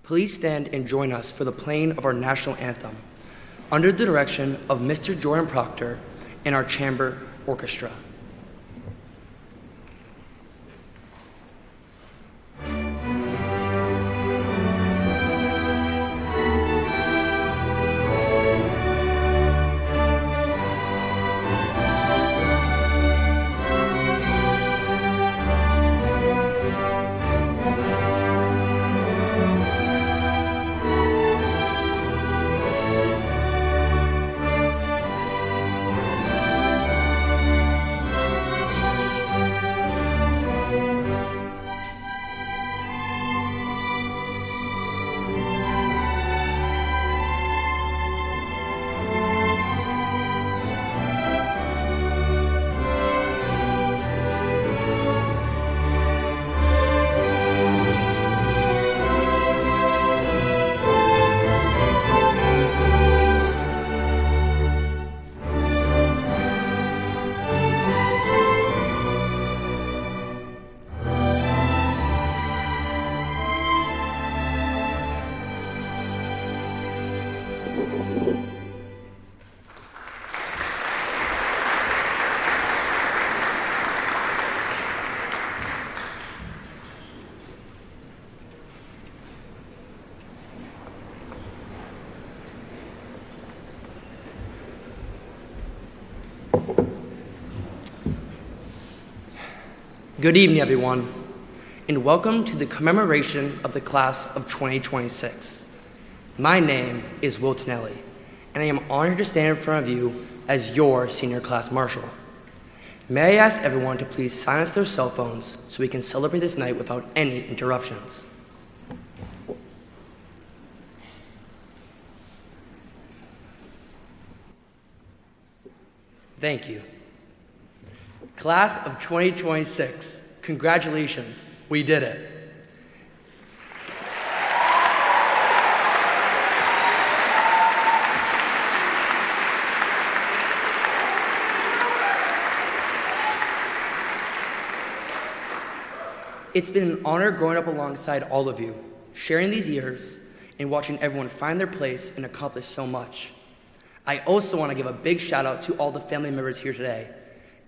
Please stand and join us for the playing of our national anthem under the direction of Mr. Jordan Proctor and our chamber orchestra. Good evening, everyone, and welcome to the commemoration of the class of 2026. My name is Will Tonelli, and I am honored to stand in front of you as your senior class marshal. May I ask everyone to please silence their cell phones so we can celebrate this night without any interruptions. Thank you. Class of 2026, congratulations, we did it. It's been an honor growing up alongside all of you, sharing these years, and watching everyone find their place and accomplish so much. I also want to give a big shout out to all the family members here today.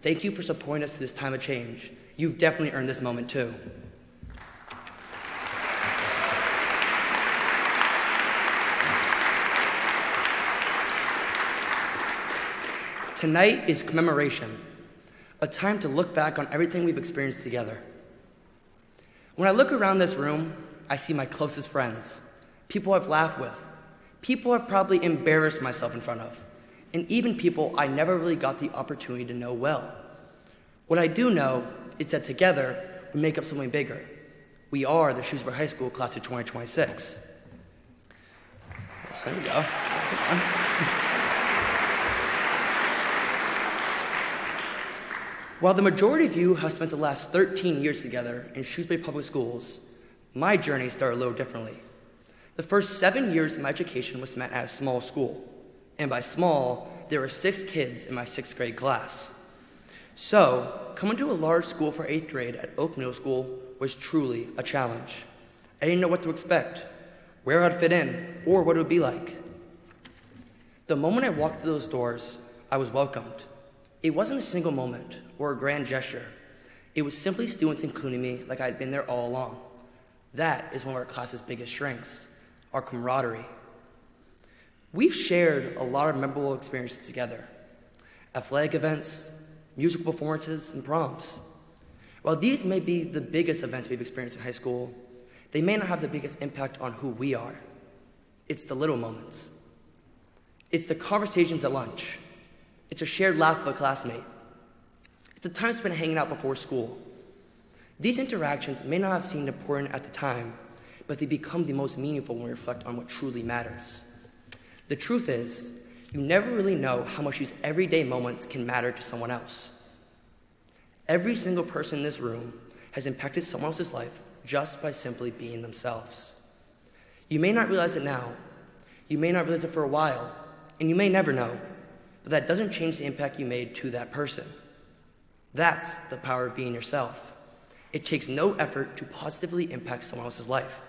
Thank you for supporting us through this time of change. You've definitely earned this moment too. Tonight is commemoration, a time to look back on everything we've experienced together. When I look around this room, I see my closest friends, people I've laughed with, people I've probably embarrassed myself in front of, and even people I never really got the opportunity to know well. What I do know is that together, we make up something bigger. We are the Shrewsbury High School Class of 2026. There we go. While the majority of you have spent the last 13 years together in Shrewsbury Public Schools, my journey started a little differently. The first 7 years of my education was spent at a small school. And by small, there were 6 kids in my 6th grade class. So, coming to a large school for 8th grade at Oak Middle School was truly a challenge. I didn't know what to expect, where I'd fit in, or what it would be like. The moment I walked through those doors, I was welcomed. It wasn't a single moment or a grand gesture. It was simply students including me like I'd been there all along. That is one of our class's biggest strengths, our camaraderie. We've shared a lot of memorable experiences together. Athletic events, musical performances, and proms. While these may be the biggest events we've experienced in high school, they may not have the biggest impact on who we are. It's the little moments. It's the conversations at lunch. It's a shared laugh with a classmate. It's the time spent hanging out before school. These interactions may not have seemed important at the time, but they become the most meaningful when we reflect on what truly matters. The truth is, you never really know how much these everyday moments can matter to someone else. Every single person in this room has impacted someone else's life just by simply being themselves. You may not realize it now, you may not realize it for a while, and you may never know, but that doesn't change the impact you made to that person. That's the power of being yourself. It takes no effort to positively impact someone else's life.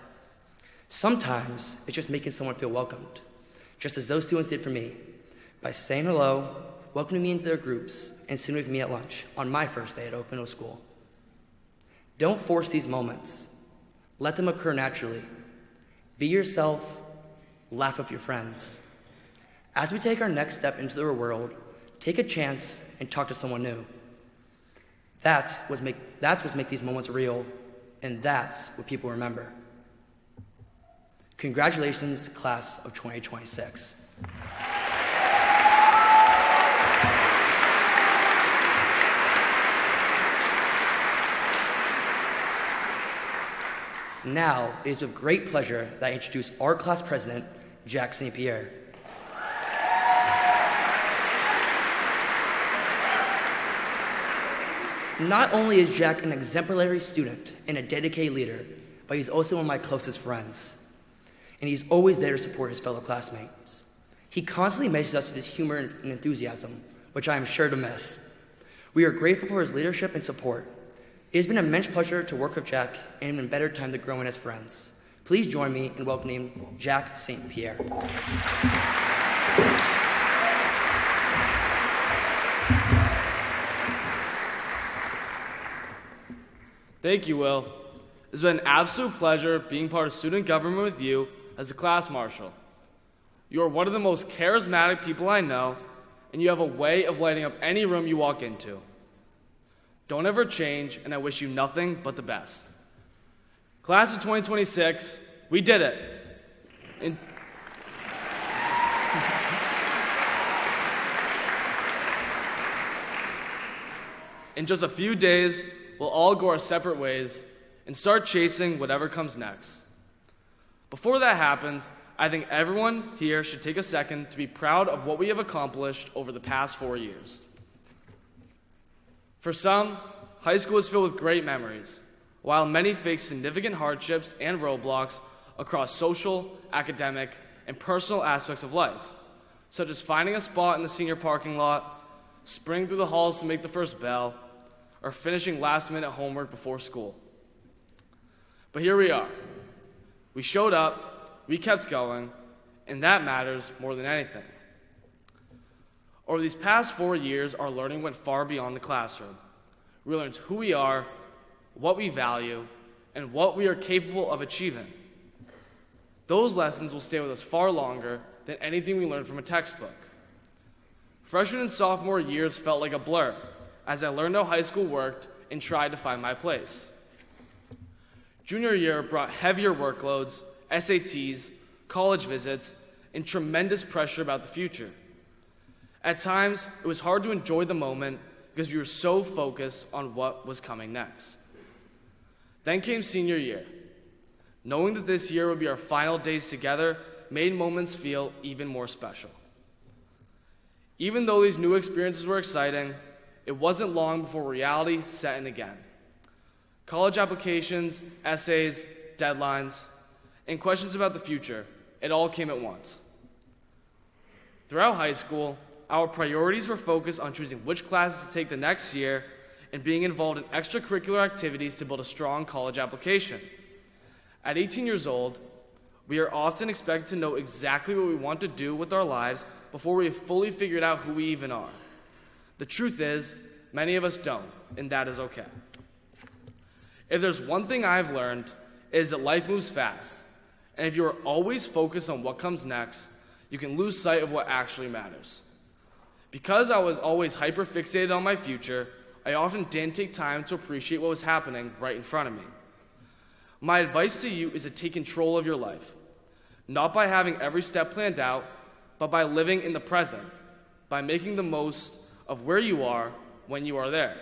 Sometimes it's just making someone feel welcomed, just as those students did for me, by saying hello, welcoming me into their groups, and sitting with me at lunch on my first day at open middle school. Don't force these moments. Let them occur naturally. Be yourself, laugh with your friends. As we take our next step into the world, take a chance and talk to someone new. That's what makes these moments real, and that's what people remember. Congratulations, class of 2026. Now, it is with great pleasure that I introduce our class president, Jack St. Pierre. Not only is Jack an exemplary student and a dedicated leader, but he's also one of my closest friends. And he's always there to support his fellow classmates. He constantly measures us with his humor and enthusiasm, which I am sure to miss. We are grateful for his leadership and support. It has been an immense pleasure to work with Jack, and an even better time to grow in as friends. Please join me in welcoming Jack St. Pierre. Thank you, Will. It's been an absolute pleasure being part of student government with you as a class marshal. You are one of the most charismatic people I know, and you have a way of lighting up any room you walk into. Don't ever change, and I wish you nothing but the best. Class of 2026, we did it. In just a few days, we'll all go our separate ways and start chasing whatever comes next. Before that happens, I think everyone here should take a second to be proud of what we have accomplished over the past 4 years. For some, high school is filled with great memories, while many face significant hardships and roadblocks across social, academic, and personal aspects of life, such as finding a spot in the senior parking lot, sprinting through the halls to make the first bell, or finishing last-minute homework before school. But here we are. We showed up, we kept going, and that matters more than anything. Over these past 4 years, our learning went far beyond the classroom. We learned who we are, what we value, and what we are capable of achieving. Those lessons will stay with us far longer than anything we learned from a textbook. Freshman and sophomore years felt like a blur as I learned how high school worked and tried to find my place. Junior year brought heavier workloads, SATs, college visits, and tremendous pressure about the future. At times, it was hard to enjoy the moment because we were so focused on what was coming next. Then came senior year. Knowing that this year would be our final days together made moments feel even more special. Even though these new experiences were exciting, it wasn't long before reality set in again. College applications, essays, deadlines, and questions about the future, it all came at once. Throughout high school, our priorities were focused on choosing which classes to take the next year and being involved in extracurricular activities to build a strong college application. At 18 years old, we are often expected to know exactly what we want to do with our lives before we have fully figured out who we even are. The truth is, many of us don't, and that is okay. If there's one thing I've learned, it is that life moves fast, and if you are always focused on what comes next, you can lose sight of what actually matters. Because I was always hyper-fixated on my future, I often didn't take time to appreciate what was happening right in front of me. My advice to you is to take control of your life, not by having every step planned out, but by living in the present, by making the most of where you are when you are there.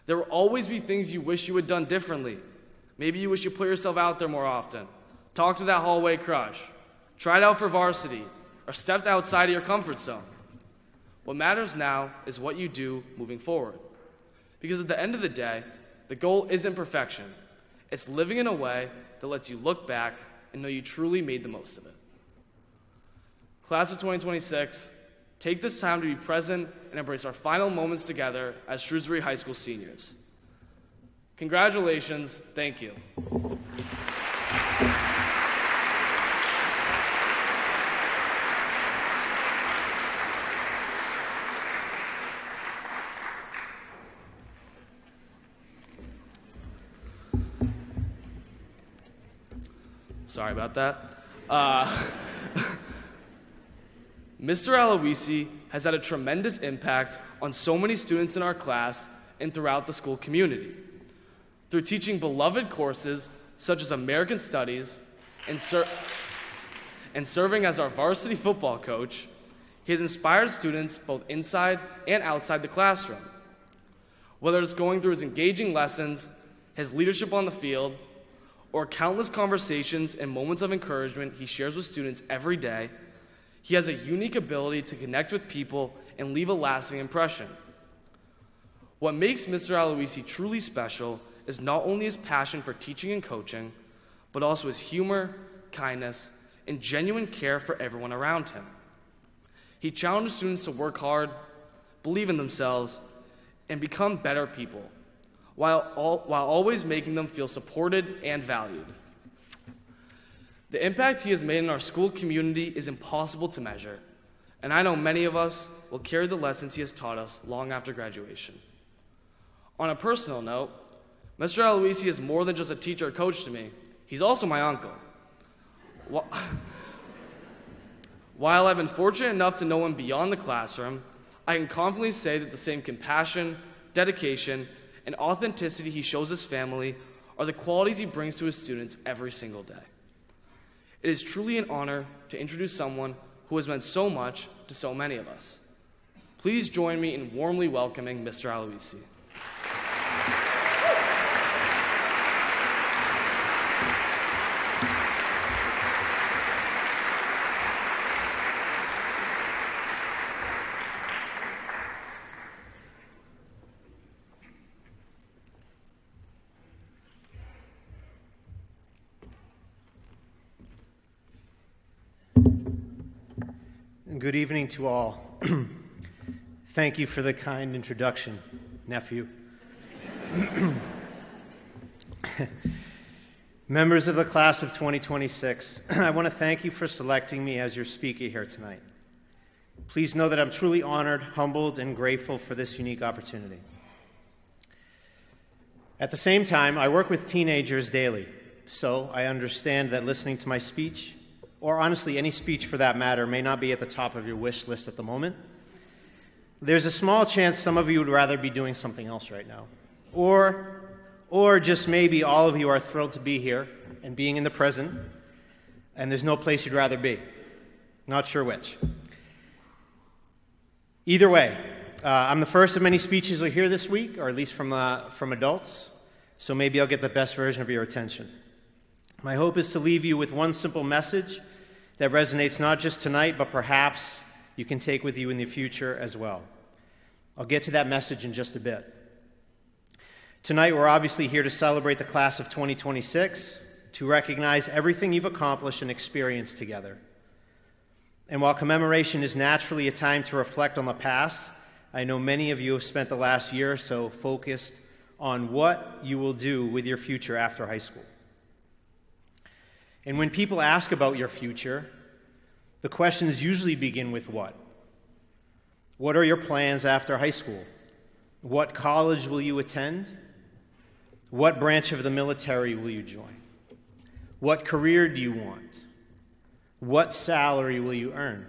There will always be things you wish you had done differently. Maybe you wish you put yourself out there more often, talked to that hallway crush, tried out for varsity, or stepped outside of your comfort zone. What matters now is what you do moving forward. Because at the end of the day, the goal isn't perfection. It's living in a way that lets you look back and know you truly made the most of it. Class of 2026, take this time to be present and embrace our final moments together as Shrewsbury High School seniors. Congratulations, thank you. Sorry about that. Mr. Aloisi has had a tremendous impact on so many students in our class and throughout the school community. Through teaching beloved courses such as American Studies and serving as our varsity football coach, he has inspired students both inside and outside the classroom. Whether it's going through his engaging lessons, his leadership on the field, or countless conversations and moments of encouragement he shares with students every day, he has a unique ability to connect with people and leave a lasting impression. What makes Mr. Aloisi truly special is not only his passion for teaching and coaching, but also his humor, kindness, and genuine care for everyone around him. He challenged students to work hard, believe in themselves, and become better people, while always making them feel supported and valued. The impact he has made in our school community is impossible to measure, and I know many of us will carry the lessons he has taught us long after graduation. On a personal note, Mr. Aloisi is more than just a teacher or coach to me. He's also my uncle. While I've been fortunate enough to know him beyond the classroom, I can confidently say that the same compassion, dedication, and authenticity he shows his family are the qualities he brings to his students every single day. It is truly an honor to introduce someone who has meant so much to so many of us. Please join me in warmly welcoming Mr. Aloisi. Good evening to all. Thank you for the kind introduction, nephew. Members of the class of 2026, I want to thank you for selecting me as your speaker here tonight. Please know that I'm truly honored, humbled, and grateful for this unique opportunity. At the same time, I work with teenagers daily, so I understand that listening to my speech, or honestly any speech for that matter, may not be at the top of your wish list at the moment. There's a small chance some of you would rather be doing something else right now. Or just maybe all of you are thrilled to be here and being in the present, and there's no place you'd rather be. Not sure which. Either way, I'm the first of many speeches you'll hear this week, or at least from adults, so maybe I'll get the best version of your attention. My hope is to leave you with one simple message that resonates not just tonight, but perhaps you can take with you in the future as well. I'll get to that message in just a bit. Tonight, we're obviously here to celebrate the class of 2026, to recognize everything you've accomplished and experienced together. And while commemoration is naturally a time to reflect on the past, I know many of you have spent the last year or so focused on what you will do with your future after high school. And when people ask about your future, the questions usually begin with what? What are your plans after high school? What college will you attend? What branch of the military will you join? What career do you want? What salary will you earn?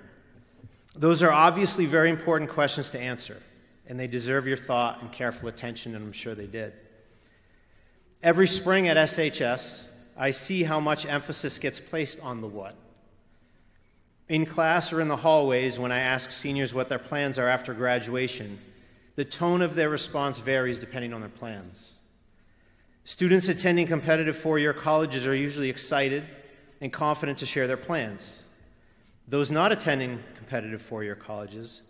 Those are obviously very important questions to answer, and they deserve your thought and careful attention, and I'm sure they did. Every spring at SHS, I see how much emphasis gets placed on the what. In class or in the hallways, when I ask seniors what their plans are after graduation, the tone of their response varies depending on their plans. Students attending competitive four-year colleges are usually excited and confident to share their plans. Those not attending competitive four-year colleges,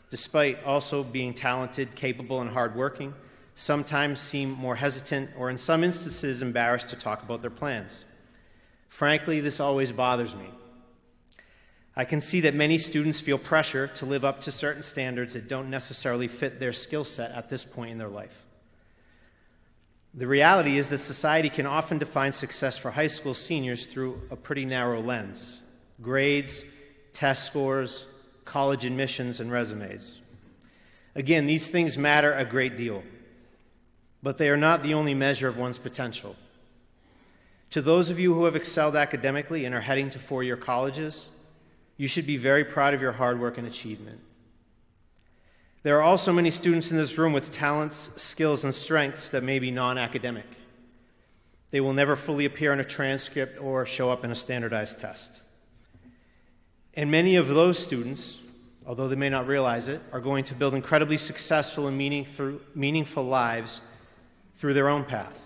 despite also being talented, capable, and hardworking, sometimes seem more hesitant or in some instances embarrassed to talk about their plans. Frankly, this always bothers me. I can see that many students feel pressure to live up to certain standards that don't necessarily fit their skill set at this point in their life. The reality is that society can often define success for high school seniors through a pretty narrow lens: grades, test scores, college admissions, and resumes. Again, these things matter a great deal, but they are not the only measure of one's potential. To those of you who have excelled academically and are heading to four-year colleges, you should be very proud of your hard work and achievement. There are also many students in this room with talents, skills, and strengths that may be non-academic. They will never fully appear in a transcript or show up in a standardized test. And many of those students, although they may not realize it, are going to build incredibly successful and meaningful lives through their own path.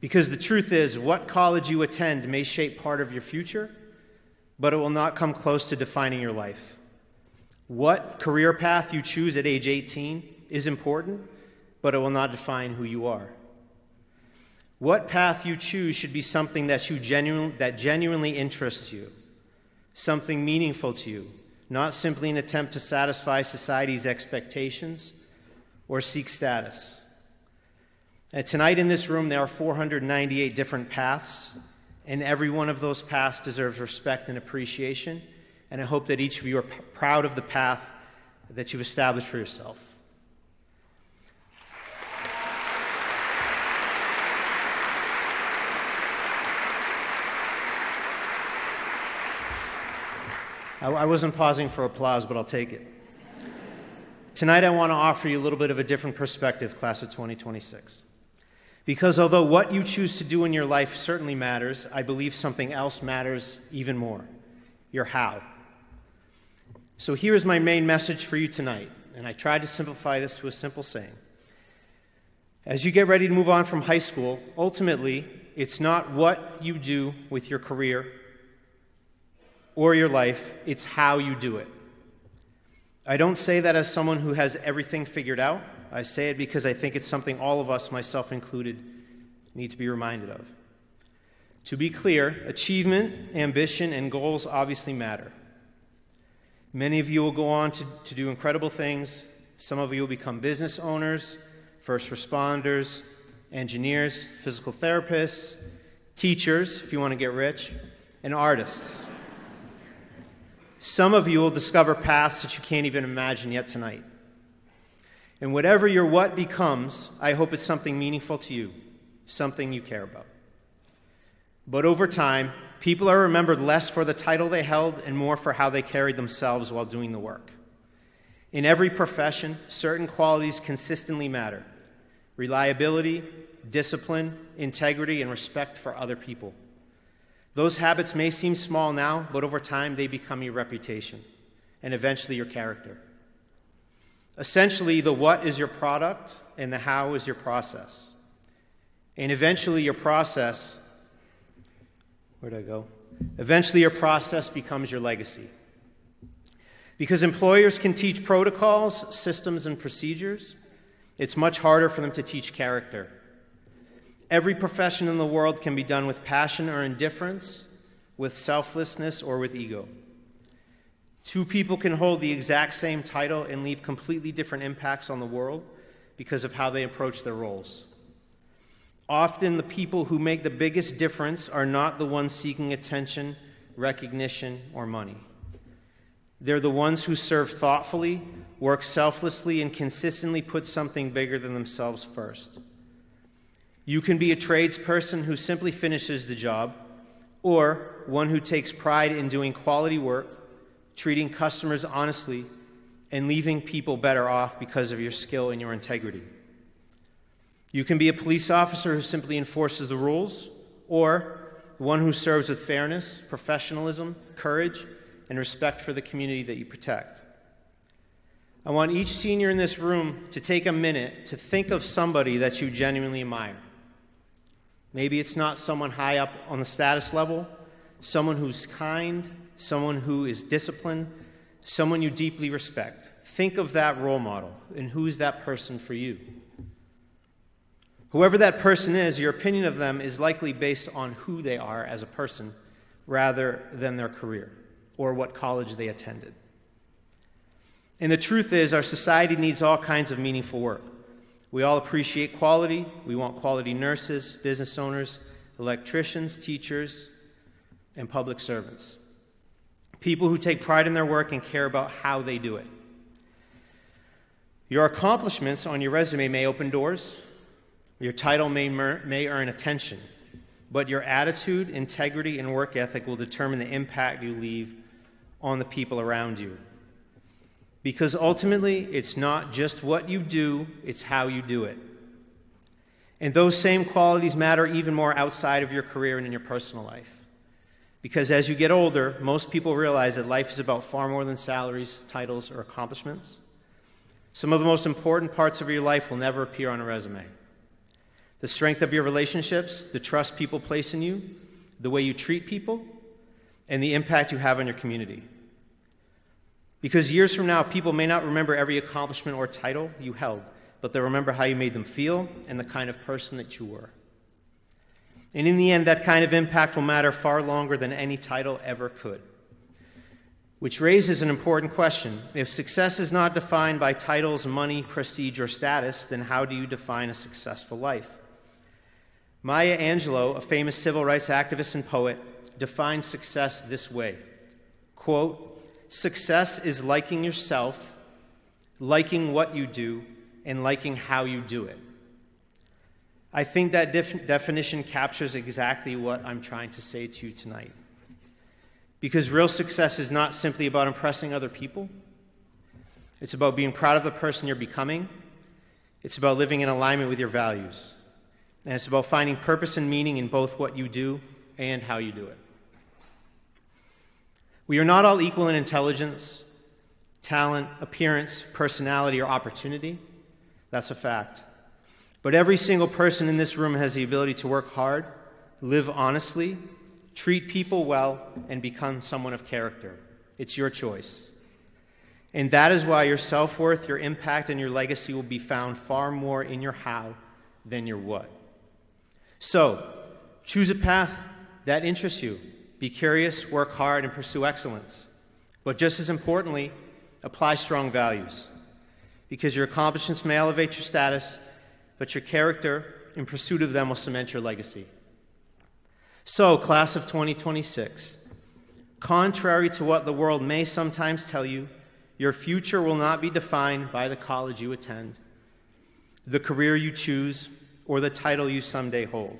Because the truth is, what college you attend may shape part of your future, but it will not come close to defining your life. What career path you choose at age 18 is important, but it will not define who you are. What path you choose should be something that genuinely interests you, something meaningful to you, not simply an attempt to satisfy society's expectations or seek status. And tonight in this room, there are 498 different paths, and every one of those paths deserves respect and appreciation, and I hope that each of you are proud of the path that you've established for yourself. I wasn't pausing for applause, but I'll take it. Tonight I want to offer you a little bit of a different perspective, class of 2026. Because although what you choose to do in your life certainly matters, I believe something else matters even more: your how. So here's my main message for you tonight, and I tried to simplify this to a simple saying. As you get ready to move on from high school, ultimately, it's not what you do with your career or your life, it's how you do it. I don't say that as someone who has everything figured out. I say it because I think it's something all of us, myself included, need to be reminded of. To be clear, achievement, ambition, and goals obviously matter. Many of you will go on to do incredible things. Some of you will become business owners, first responders, engineers, physical therapists, teachers, if you want to get rich, and artists. Some of you will discover paths that you can't even imagine yet tonight. And whatever your what becomes, I hope it's something meaningful to you, something you care about. But over time, people are remembered less for the title they held and more for how they carried themselves while doing the work. In every profession, certain qualities consistently matter: reliability, discipline, integrity, and respect for other people. Those habits may seem small now, but over time they become your reputation and eventually your character. Essentially, the what is your product and the how is your process. And eventually your process, Eventually your process becomes your legacy. Because employers can teach protocols, systems, and procedures, it's much harder for them to teach character. Every profession in the world can be done with passion or indifference, with selflessness or with ego. Two people can hold the exact same title and leave completely different impacts on the world because of how they approach their roles. Often the people who make the biggest difference are not the ones seeking attention, recognition, or money. They're the ones who serve thoughtfully, work selflessly, and consistently put something bigger than themselves first. You can be a tradesperson who simply finishes the job, or one who takes pride in doing quality work, treating customers honestly, and leaving people better off because of your skill and your integrity. You can be a police officer who simply enforces the rules, or one who serves with fairness, professionalism, courage, and respect for the community that you protect. I want each senior in this room to take a minute to think of somebody that you genuinely admire. Maybe it's not someone high up on the status level, someone who's kind, someone who is disciplined, someone you deeply respect. Think of that role model, and who's that person for you? Whoever that person is, your opinion of them is likely based on who they are as a person rather than their career or what college they attended. And the truth is, our society needs all kinds of meaningful work. We all appreciate quality. We want quality nurses, business owners, electricians, teachers, and public servants. People who take pride in their work and care about how they do it. Your accomplishments on your resume may open doors. Your title may earn attention. but your attitude, integrity, and work ethic will determine the impact you leave on the people around you. Because ultimately, it's not just what you do, it's how you do it. And those same qualities matter even more outside of your career and in your personal life. Because as you get older, most people realize that life is about far more than salaries, titles, or accomplishments. Some of the most important parts of your life will never appear on a resume. The strength of your relationships, the trust people place in you, the way you treat people, and the impact you have on your community. Because years from now, people may not remember every accomplishment or title you held, but they'll remember how you made them feel and the kind of person that you were. And in the end, that kind of impact will matter far longer than any title ever could. Which raises an important question. If success is not defined by titles, money, prestige, or status, then how do you define a successful life? Maya Angelou, a famous civil rights activist and poet, defined success this way. Quote, "Success is liking yourself, liking what you do, and liking how you do it." I think that definition captures exactly what I'm trying to say to you tonight. Because real success is not simply about impressing other people. It's about being proud of the person you're becoming. It's about living in alignment with your values. And it's about finding purpose and meaning in both what you do and how you do it. We are not all equal in intelligence, talent, appearance, personality, or opportunity. That's a fact. But every single person in this room has the ability to work hard, live honestly, treat people well, and become someone of character. It's your choice. And that is why your self-worth, your impact, and your legacy will be found far more in your how than your what. So, choose a path that interests you. Be curious, work hard, and pursue excellence. But just as importantly, apply strong values. Because your accomplishments may elevate your status, but your character in pursuit of them will cement your legacy. So, class of 2026, contrary to what the world may sometimes tell you, your future will not be defined by the college you attend, the career you choose, or the title you someday hold.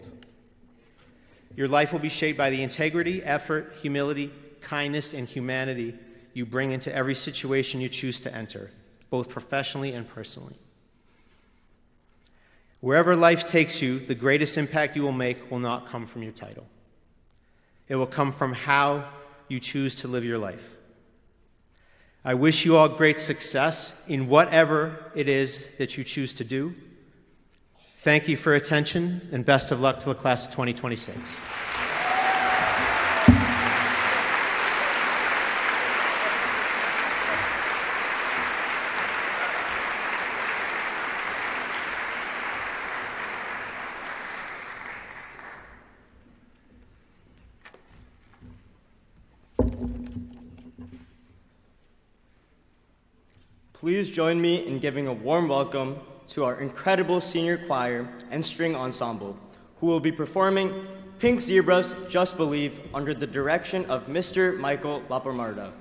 Your life will be shaped by the integrity, effort, humility, kindness, and humanity you bring into every situation you choose to enter, both professionally and personally. Wherever life takes you, the greatest impact you will make will not come from your title. It will come from how you choose to live your life. I wish you all great success in whatever it is that you choose to do. Thank you for your attention, and best of luck to the class of 2026. Please join me in giving a warm welcome to our incredible senior choir and string ensemble, who will be performing Pink Zebra's Just Believe under the direction of Mr. Michael Laparmarda.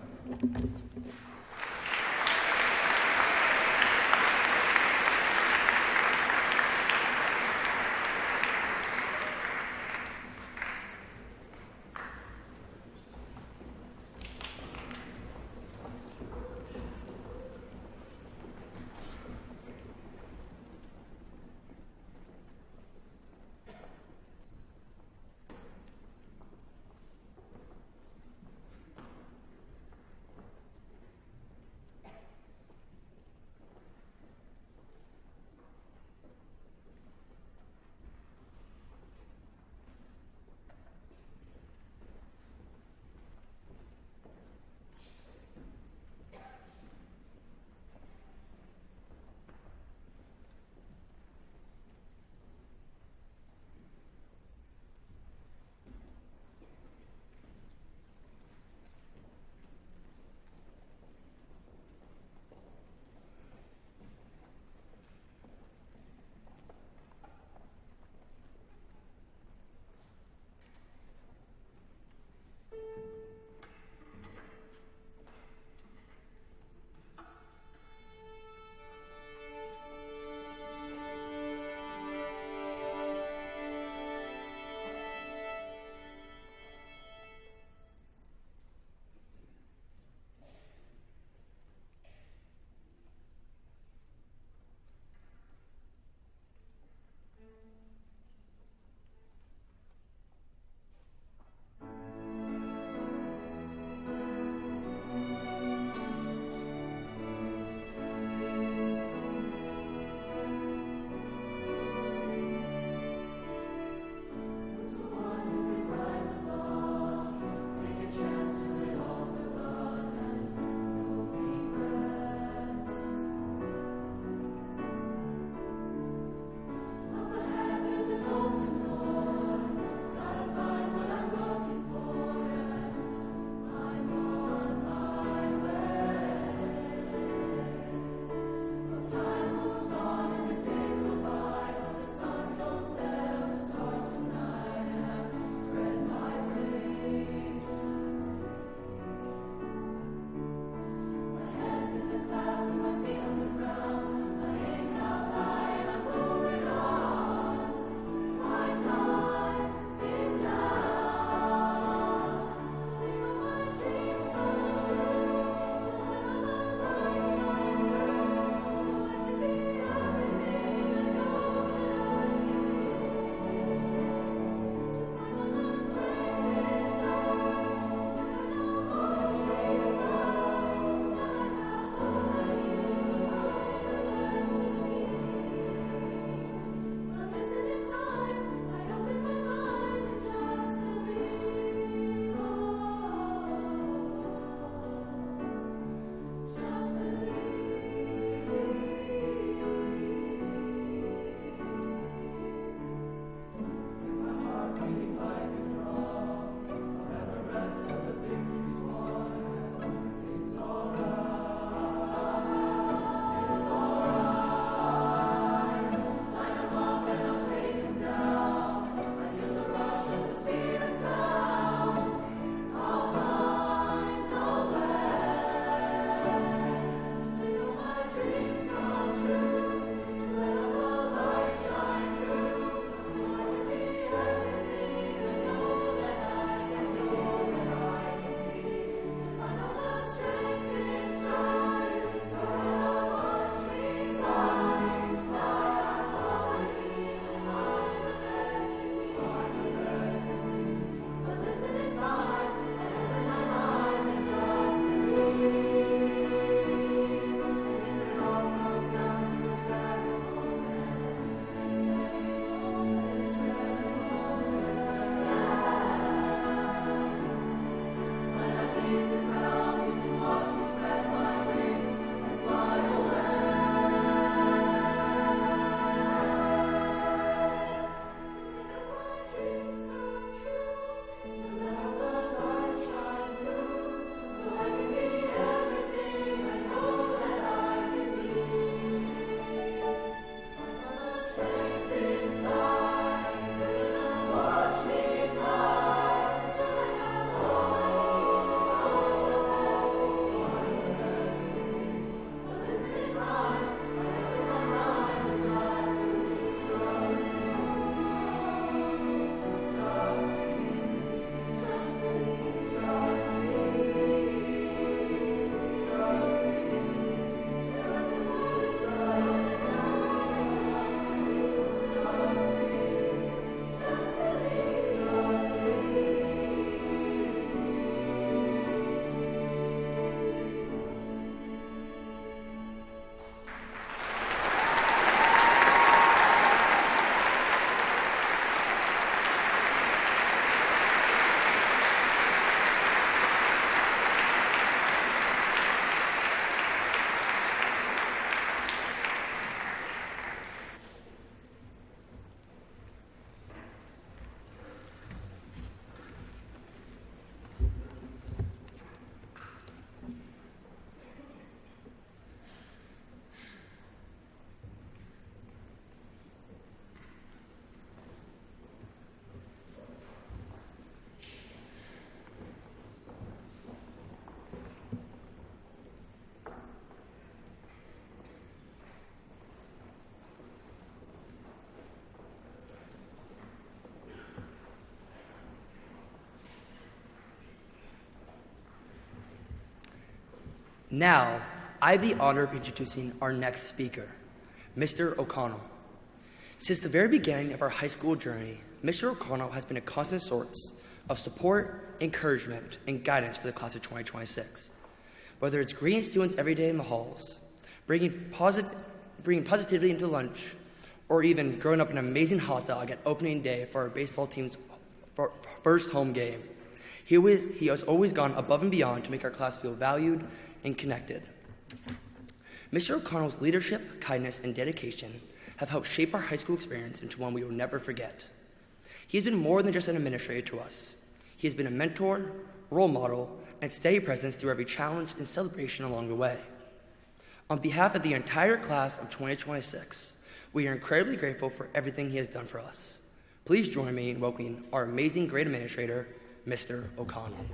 Now, I have the honor of introducing our next speaker, Mr. O'Connell. Since the very beginning of our high school journey, Mr. O'Connell has been a constant source of support, encouragement, and guidance for the class of 2026. Whether it's greeting students every day in the halls, bringing positivity into lunch, or even growing up an amazing hot dog at opening day for our baseball team's first home game, he has always gone above and beyond to make our class feel valued and connected. Mr. O'Connell's leadership, kindness, and dedication have helped shape our high school experience into one we will never forget. He has been more than just an administrator to us. He has been a mentor, role model, and steady presence through every challenge and celebration along the way. On behalf of the entire class of 2026, we are incredibly grateful for everything he has done for us. Please join me in welcoming our amazing great administrator, Mr. O'Connell.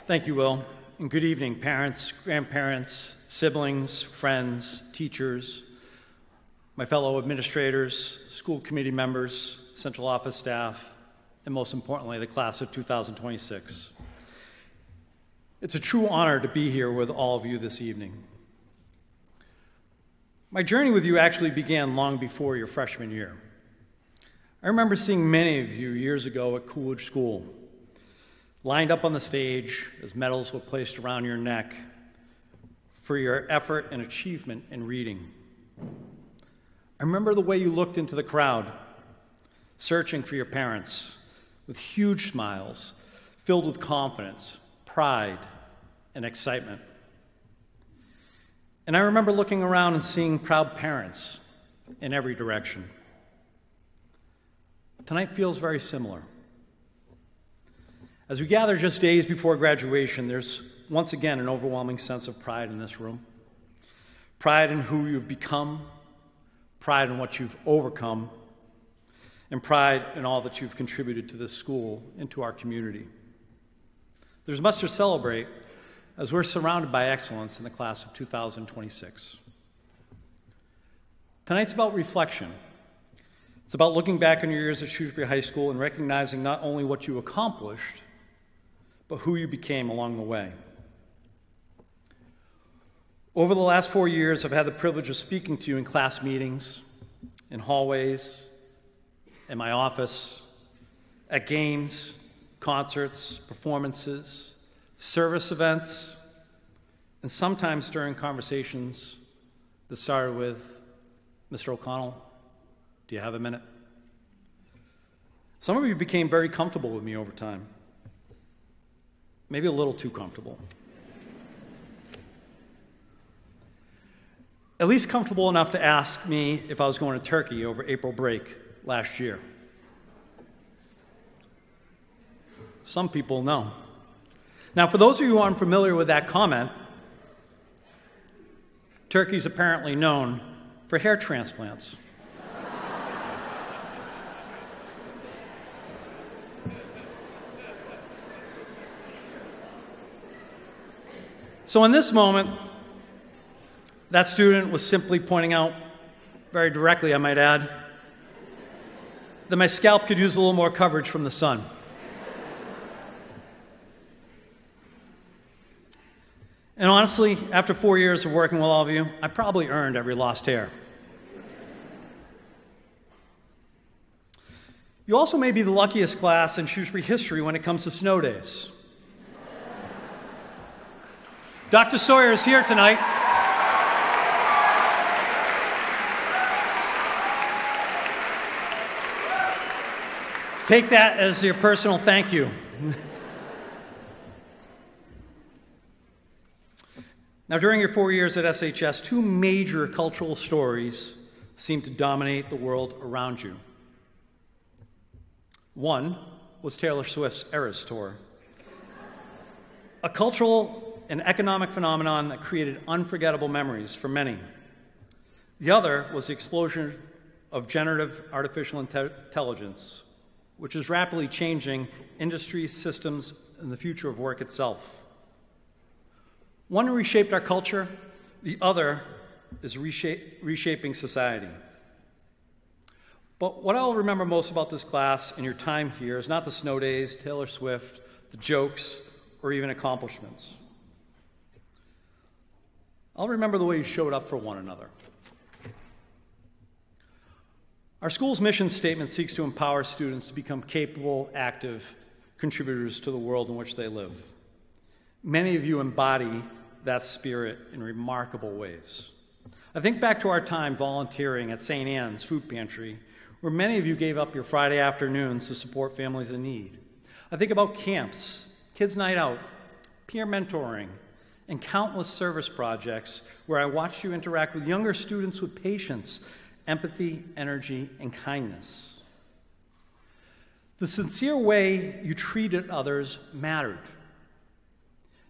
Thank you, Will, and good evening, parents, grandparents, siblings, friends, teachers, my fellow administrators, school committee members, central office staff, and most importantly, the class of 2026. It's a true honor to be here with all of you this evening. My journey with you actually began long before your freshman year. I remember seeing many of you years ago at Coolidge School, lined up on the stage as medals were placed around your neck for your effort and achievement in reading. I remember the way you looked into the crowd, searching for your parents with huge smiles, filled with confidence, pride, and excitement. And I remember looking around and seeing proud parents in every direction. Tonight feels very similar. As we gather just days before graduation, there's once again an overwhelming sense of pride in this room. Pride in who you've become, pride in what you've overcome, and pride in all that you've contributed to this school and to our community. There's much to celebrate as we're surrounded by excellence in the class of 2026. Tonight's about reflection. It's about looking back on your years at Shrewsbury High School and recognizing not only what you accomplished, but who you became along the way. Over the last 4 years, I've had the privilege of speaking to you in class meetings, in hallways, in my office, at games, concerts, performances, service events, and sometimes during conversations that started with, "Mr. O'Connell, do you have a minute?" Some of you became very comfortable with me over time. Maybe a little too comfortable. At least comfortable enough to ask me if I was going to Turkey over April break last year. Some people know. Now, for those of you who aren't familiar with that comment, Turkey's apparently known for hair transplants. So in this moment, that student was simply pointing out, very directly I might add, that my scalp could use a little more coverage from the sun. And honestly, after 4 years of working with all of you, I probably earned every lost hair. You also may be the luckiest class in Shrewsbury history when it comes to snow days. Dr. Sawyer is here tonight. Take that as your personal thank you. Now, during your 4 years at SHS, two major cultural stories seem to dominate the world around you. One was Taylor Swift's Eras Tour, a cultural and economic phenomenon that created unforgettable memories for many. The other was the explosion of generative artificial intelligence, which is rapidly changing industry systems and the future of work itself. One reshaped our culture, the other is reshaping society. But what I'll remember most about this class and your time here is not the snow days, Taylor Swift, the jokes, or even accomplishments. I'll remember the way you showed up for one another. Our school's mission statement seeks to empower students to become capable, active contributors to the world in which they live. Many of you embody that spirit in remarkable ways. I think back to our time volunteering at St. Anne's Food Pantry, where many of you gave up your Friday afternoons to support families in need. I think about camps, Kids' Night Out, peer mentoring, and countless service projects where I watched you interact with younger students with patience, empathy, energy, and kindness. The sincere way you treated others mattered.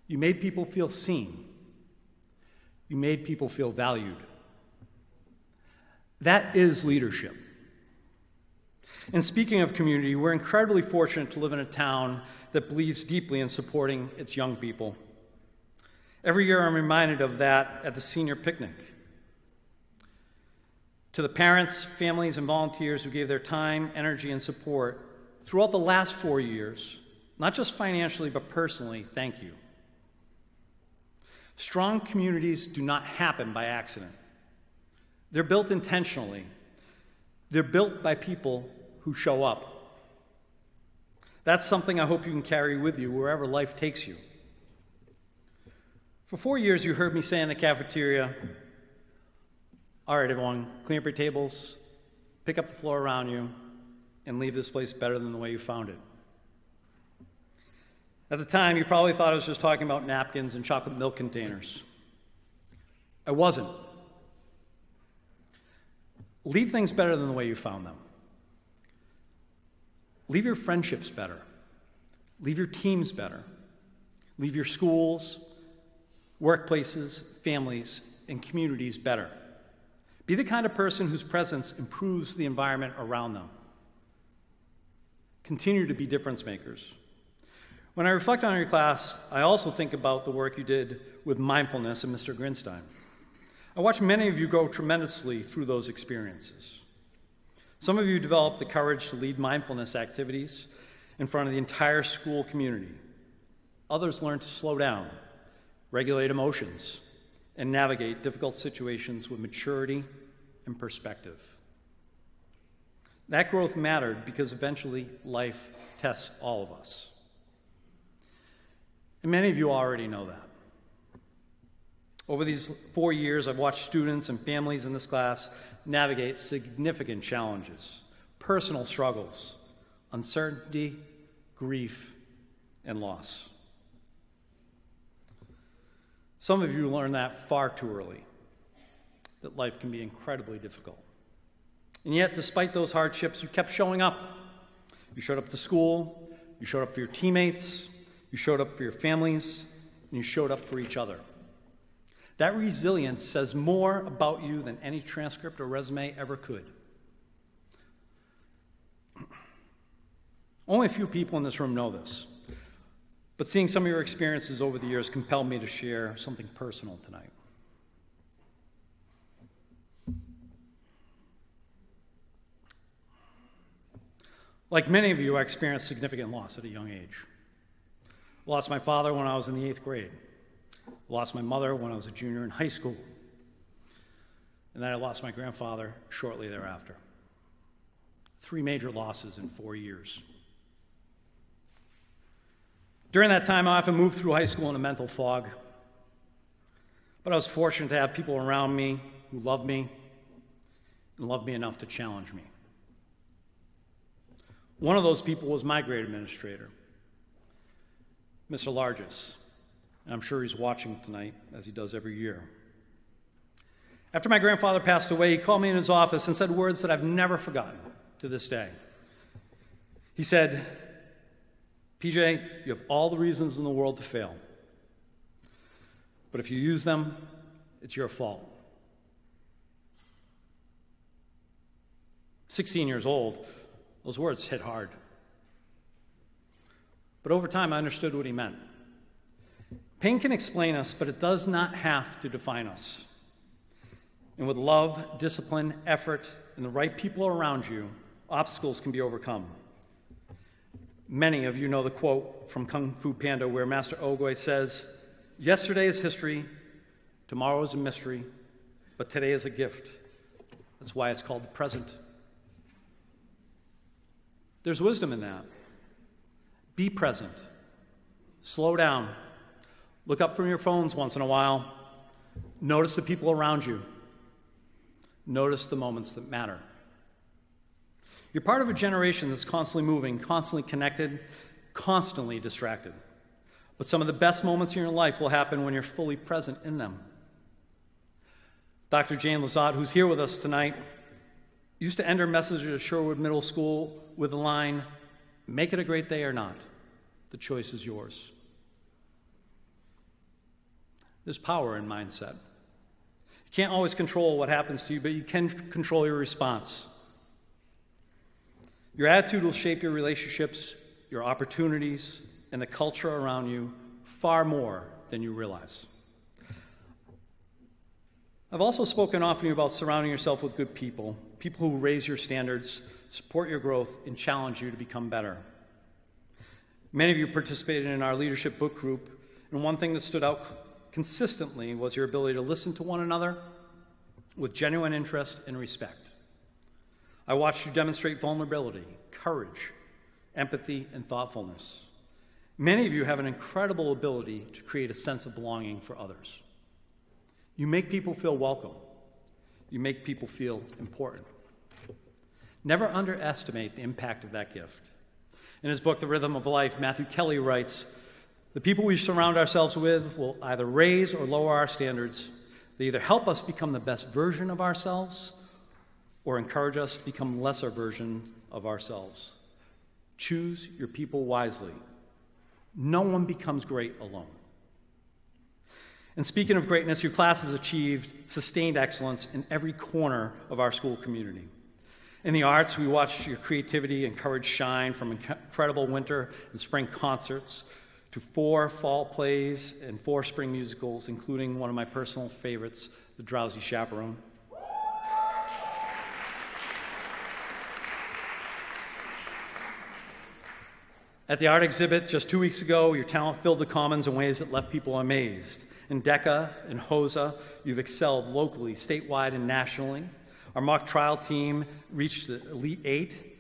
You made people feel seen. You made people feel valued. That is leadership. And speaking of community, we're incredibly fortunate to live in a town that believes deeply in supporting its young people. Every year I'm reminded of that at the senior picnic. To the parents, families, and volunteers who gave their time, energy, and support throughout the last 4 years, not just financially, but personally, thank you. Strong communities do not happen by accident. They're built intentionally. They're built by people who show up. That's something I hope you can carry with you wherever life takes you. For 4 years, you heard me say in the cafeteria, all right, everyone, clean up your tables, pick up the floor around you, and leave this place better than the way you found it. At the time, you probably thought I was just talking about napkins and chocolate milk containers. I wasn't. Leave things better than the way you found them. Leave your friendships better. Leave your teams better. Leave your schools, workplaces, families, and communities better. Be the kind of person whose presence improves the environment around them. Continue to be difference makers. When I reflect on your class, I also think about the work you did with mindfulness and Mr. Grinstein. I watched many of you grow tremendously through those experiences. Some of you developed the courage to lead mindfulness activities in front of the entire school community. Others learned to slow down, regulate emotions, and navigate difficult situations with maturity and perspective. That growth mattered because eventually life tests all of us. And many of you already know that. Over these 4 years, I've watched students and families in this class navigate significant challenges, personal struggles, uncertainty, grief, and loss. Some of you learned that far too early, that life can be incredibly difficult. And yet, despite those hardships, you kept showing up. You showed up to school, you showed up for your teammates, you showed up for your families, and you showed up for each other. That resilience says more about you than any transcript or resume ever could. Only a few people in this room know this, but seeing some of your experiences over the years compelled me to share something personal tonight. Like many of you, I experienced significant loss at a young age. I lost my father when I was in the 8th grade. I lost my mother when I was a junior in high school. And then I lost my grandfather shortly thereafter. 3 major losses in 4 years. During that time, I often moved through high school in a mental fog. But I was fortunate to have people around me who loved me and loved me enough to challenge me. One of those people was my grade administrator, Mr. Largess. And I'm sure he's watching tonight, as he does every year. After my grandfather passed away, he called me in his office and said words that I've never forgotten to this day. He said, PJ, you have all the reasons in the world to fail. But if you use them, it's your fault. 16 years old, those words hit hard. But over time, I understood what he meant. Pain can explain us, but it does not have to define us. And with love, discipline, effort, and the right people around you, obstacles can be overcome. Many of you know the quote from Kung Fu Panda where Master Oogway says, "Yesterday is history, tomorrow is a mystery, but today is a gift." That's why it's called the present. There's wisdom in that. Be present. Slow down. Look up from your phones once in a while. Notice the people around you. Notice the moments that matter. You're part of a generation that's constantly moving, constantly connected, constantly distracted. But some of the best moments in your life will happen when you're fully present in them. Dr. Jane Lazat, who's here with us tonight, used to end her message at Sherwood Middle School with the line, "Make it a great day or not. The choice is yours." There's power in mindset. You can't always control what happens to you, but you can control your response. Your attitude will shape your relationships, your opportunities, and the culture around you far more than you realize. I've also spoken often about surrounding yourself with good people, people who raise your standards, support your growth, and challenge you to become better. Many of you participated in our leadership book group, and one thing that stood out consistently was your ability to listen to one another with genuine interest and respect. I watched you demonstrate vulnerability, courage, empathy, and thoughtfulness. Many of you have an incredible ability to create a sense of belonging for others. You make people feel welcome. You make people feel important. Never underestimate the impact of that gift. In his book, The Rhythm of Life, Matthew Kelly writes, "The people we surround ourselves with will either raise or lower our standards. They either help us become the best version of ourselves or encourage us to become lesser versions of ourselves. Choose your people wisely. No one becomes great alone." And speaking of greatness, your class has achieved sustained excellence in every corner of our school community. In the arts, we watched your creativity and courage shine from incredible winter and spring concerts to 4 fall plays and 4 spring musicals, including one of my personal favorites, The Drowsy Chaperone. At the art exhibit just 2 weeks ago, your talent filled the commons in ways that left people amazed. In DECA and HOSA, you've excelled locally, statewide, and nationally. Our mock trial team reached the Elite 8.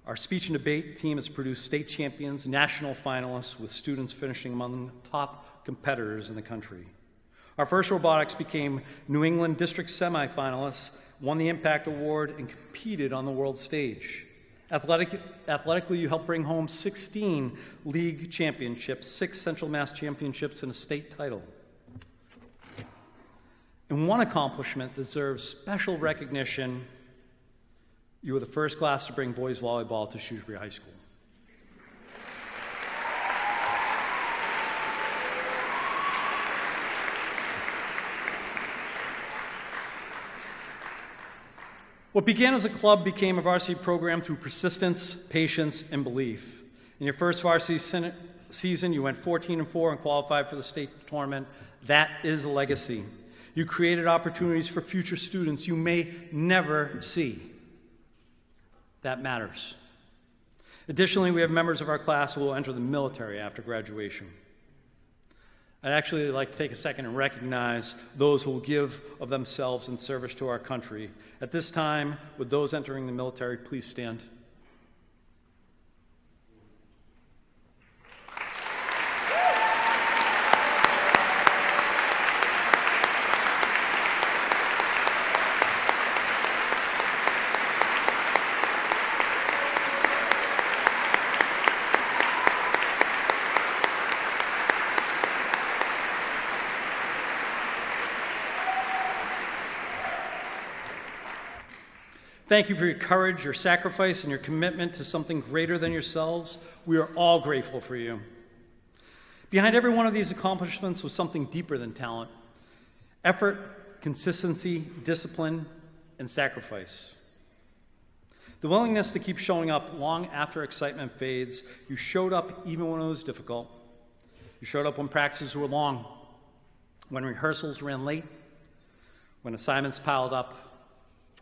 Our speech and debate team has produced state champions, national finalists, with students finishing among the top competitors in the country. Our first robotics became New England District semifinalists, won the Impact Award, and competed on the world stage. Athletically, you helped bring home 16 league championships, 6 Central Mass championships, and a state title. And one accomplishment that deserves special recognition: you were the first class to bring boys volleyball to Shrewsbury High School. What began as a club became a varsity program through persistence, patience, and belief. In your first varsity season, you went 14-4 and qualified for the state tournament. That is a legacy. You created opportunities for future students you may never see. That matters. Additionally, we have members of our class who will enter the military after graduation. I'd actually like to take a second and recognize those who will give of themselves in service to our country. At this time, would those entering the military please stand? Thank you for your courage, your sacrifice, and your commitment to something greater than yourselves. We are all grateful for you. Behind every one of these accomplishments was something deeper than talent: effort, consistency, discipline, and sacrifice. The willingness to keep showing up long after excitement fades. You showed up even when it was difficult. You showed up when practices were long, when rehearsals ran late, when assignments piled up,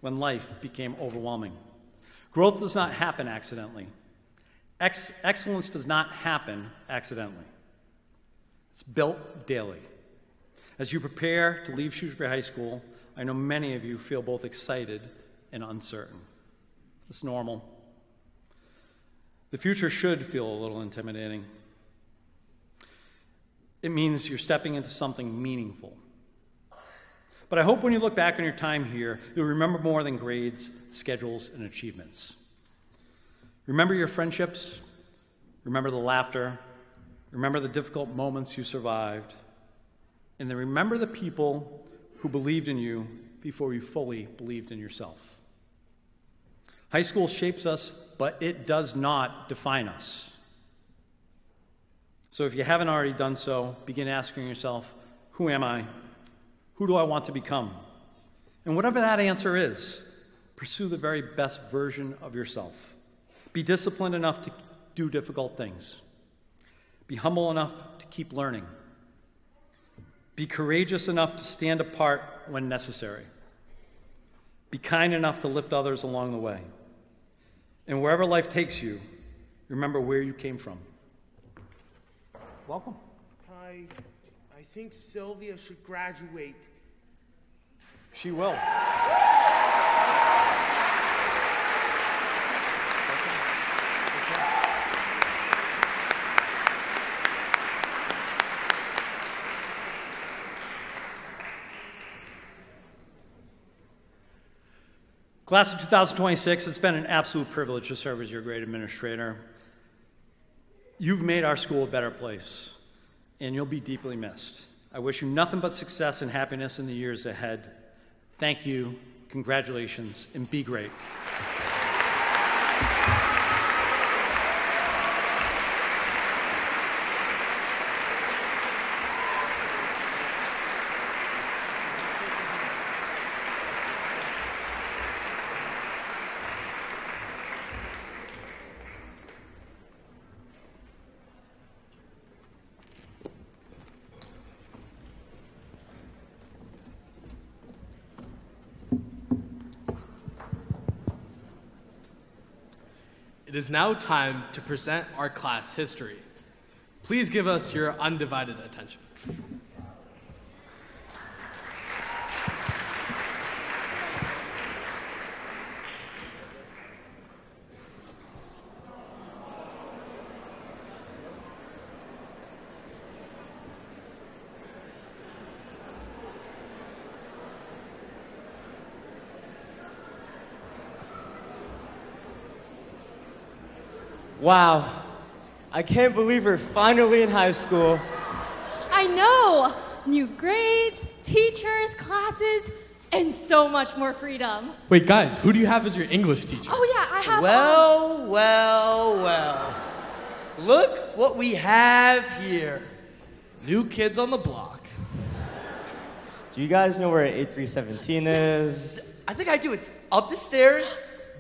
when life became overwhelming. Growth does not happen accidentally. Excellence does not happen accidentally. It's built daily. As you prepare to leave Shrewsbury High School, I know many of you feel both excited and uncertain. It's normal. The future should feel a little intimidating. It means you're stepping into something meaningful. But I hope when you look back on your time here, you'll remember more than grades, schedules, and achievements. Remember your friendships, remember the laughter, remember the difficult moments you survived, and then remember the people who believed in you before you fully believed in yourself. High school shapes us, but it does not define us. So if you haven't already done so, begin asking yourself, who am I? Who do I want to become? And whatever that answer is, pursue the very best version of yourself. Be disciplined enough to do difficult things. Be humble enough to keep learning. Be courageous enough to stand apart when necessary. Be kind enough to lift others along the way. And wherever life takes you, remember where you came from. Welcome. I think Sylvia should graduate. She will. Class of 2026, it's been an absolute privilege to serve as your grade administrator. You've made our school a better place, and you'll be deeply missed. I wish you nothing but success and happiness in the years ahead. Thank you, congratulations, and be great. It is now time to present our class history. Please give us your undivided attention. Wow, I can't believe we're finally in high school. I know! New grades, teachers, classes, and so much more freedom. Wait, guys, who do you have as your English teacher? Oh yeah, I have Well. Look what we have here. New kids on the block. Do you guys know where 8317 is? I think I do. It's up the stairs,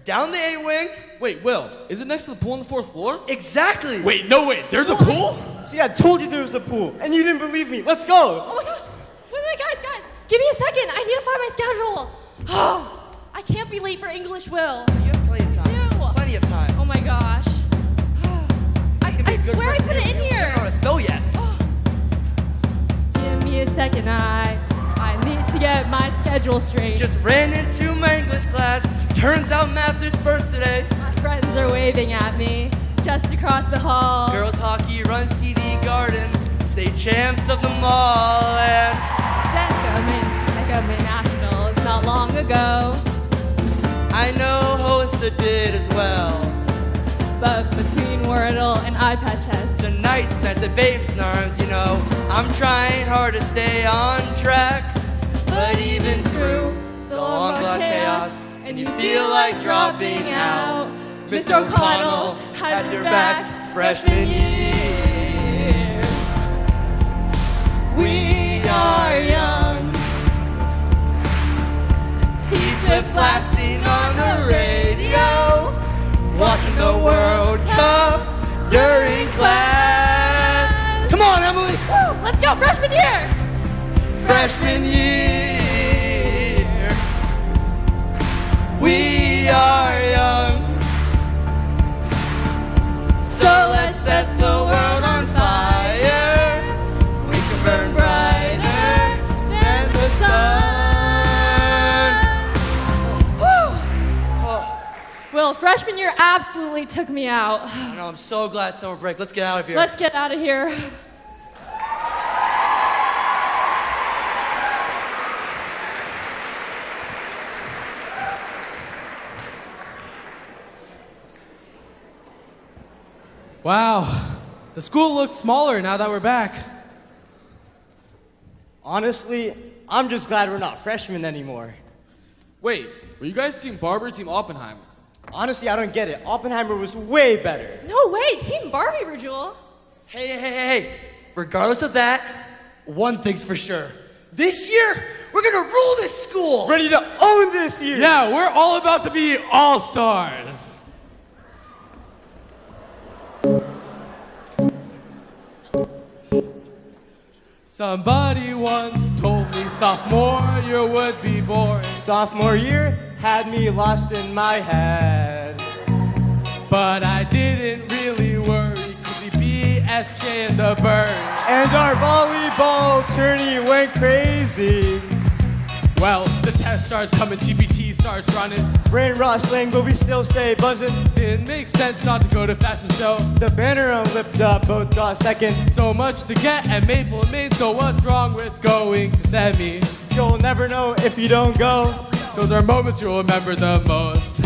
down the A-wing. Wait, Will, is it next to the pool on the 4th floor? Exactly. Wait, no, wait, there's a pool? See, I told you there was a pool, and you didn't believe me. Let's go! Oh my gosh! Wait, guys, give me a second. I need to find my schedule. Oh, I can't be late for English, Will. You have plenty of time. Ew. Plenty of time. Oh my gosh. I swear I put it in You here. haven't gone to spell yet. Oh. Give me a second. I need to get my schedule straight. Just ran into my English class. Turns out math is first today. My friends are waving at me just across the hall. Girls hockey runs TD Garden. State champs of the mall. And Decca Nationals not long ago. I know Hosta did as well. But between Wordle and iPad chess, The night spent at babes' arms, you know. I'm trying hard to stay on track. But even through the long black chaos, and you feel like dropping out, Mr. O'Connell has your back freshman year. We are young. T-Swift blasting on the radio, watching the World Cup during class. Come on, Emily! woo, let's go, freshman year! Freshman year. freshman year absolutely took me out. I know, I'm so glad summer break. Let's get out of here. Let's get out of here. Wow, the school looks smaller now that we're back. Honestly, I'm just glad we're not freshmen anymore. Wait, were you guys Team Barber or Team Oppenheimer? Honestly, I don't get it. Oppenheimer was way better. No way, Team Barbie, Rajul. Hey. Regardless of that, one thing's for sure. This year, we're gonna rule this school! Ready to own this year! Yeah, we're all about to be all-stars. Somebody once told me sophomore year would be boring. Sophomore year had me lost in my head. But I didn't really worry, could we be SJ and the Bird? And our volleyball tourney went crazy. Well, the test starts coming, GPT starts running. Brain rustling, but we still stay buzzing. It makes sense not to go to fashion show. The banner and lipped up both got second. So much to get at Maple and Maine, so what's wrong with going to semi? You'll never know if you don't go. Those are moments you'll remember the most.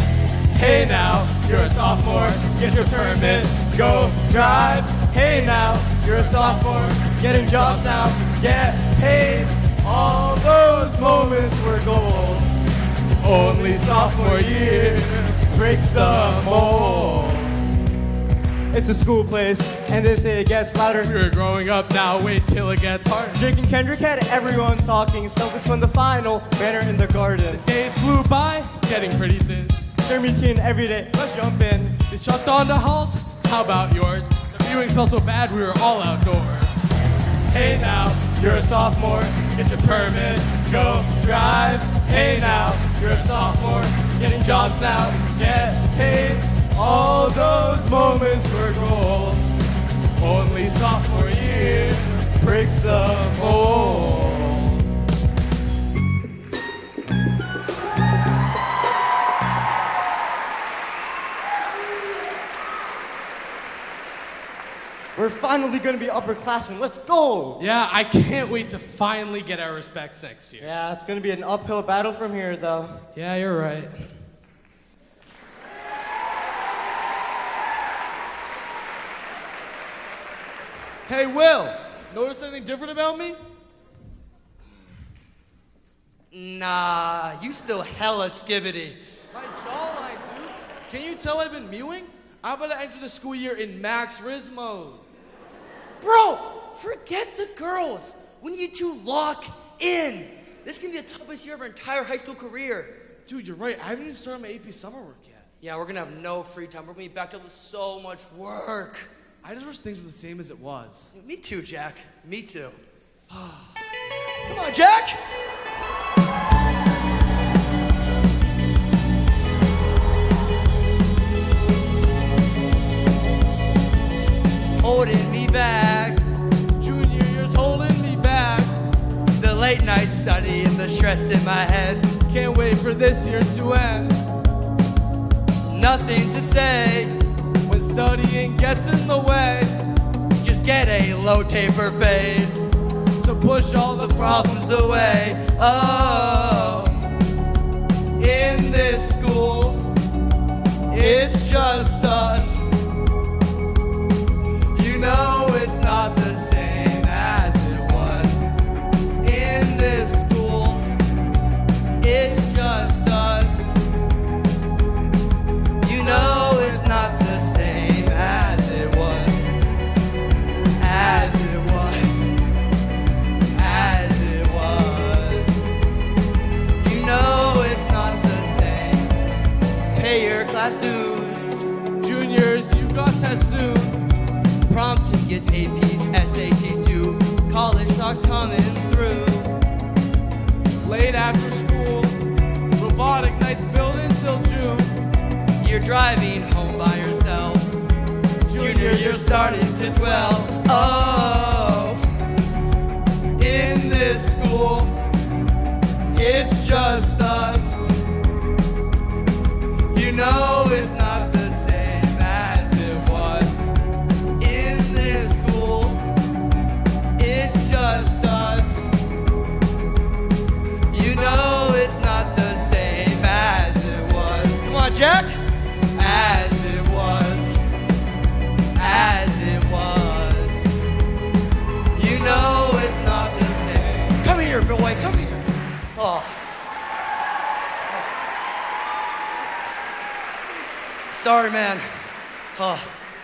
Hey now, you're a sophomore, get your permit, go drive. Hey now, you're a sophomore, getting jobs now, get paid. All those moments were gold. Only sophomore year breaks the mold. It's a school place, and they say it gets louder. We're growing up now, wait till it gets harder. Drake and Kendrick had everyone talking. Celtics won the final, banner in the garden. Days flew by, getting pretty thin. Jeremy Teen every day, let's jump in. They shut on to halls, how about yours? The viewing smelled so bad we were all outdoors. Hey now, you're a sophomore, get your permit, go drive. Hey now, you're a sophomore, getting jobs now, get paid. All those moments were gold. Only sophomore year breaks the mold. We're finally gonna be upperclassmen. Let's go! Yeah, I can't wait to finally get our respects next year. Yeah, it's gonna be an uphill battle from here, though. Yeah, you're right. Hey, Will, notice anything different about me? Nah, you still hella skibbity. My jawline, dude. Can you tell I've been mewing? I'm about to enter the school year in max Riz mode. Bro, forget the girls. We need to lock in. This can be the toughest year of our entire high school career. Dude, you're right. I haven't even started my AP summer work yet. Yeah, we're gonna have no free time. We're gonna be backed up with so much work. I just wish things were the same as it was. Me too, Jack. Me too. Come on, Jack! Holding me back. Junior year's holding me back. The late night study and the stress in my head. Can't wait for this year to end. Nothing to say when studying gets in the way. Just get a low taper fade to push all the problems away. Oh, in this school, it's just us. You know it's not the same as it was. In this school, it's just us. You know it's not the same as it was. As it was. As it was. You know it's not the same. Pay your class dues. Juniors, you've got tests soon. Prom tickets, APs, SATs too. College talks coming through. Late after school, robotic nights build until June. You're driving home by yourself. Junior year starting to 12. Oh, in this school, it's just us. You know it's not Sorry, man. Oh,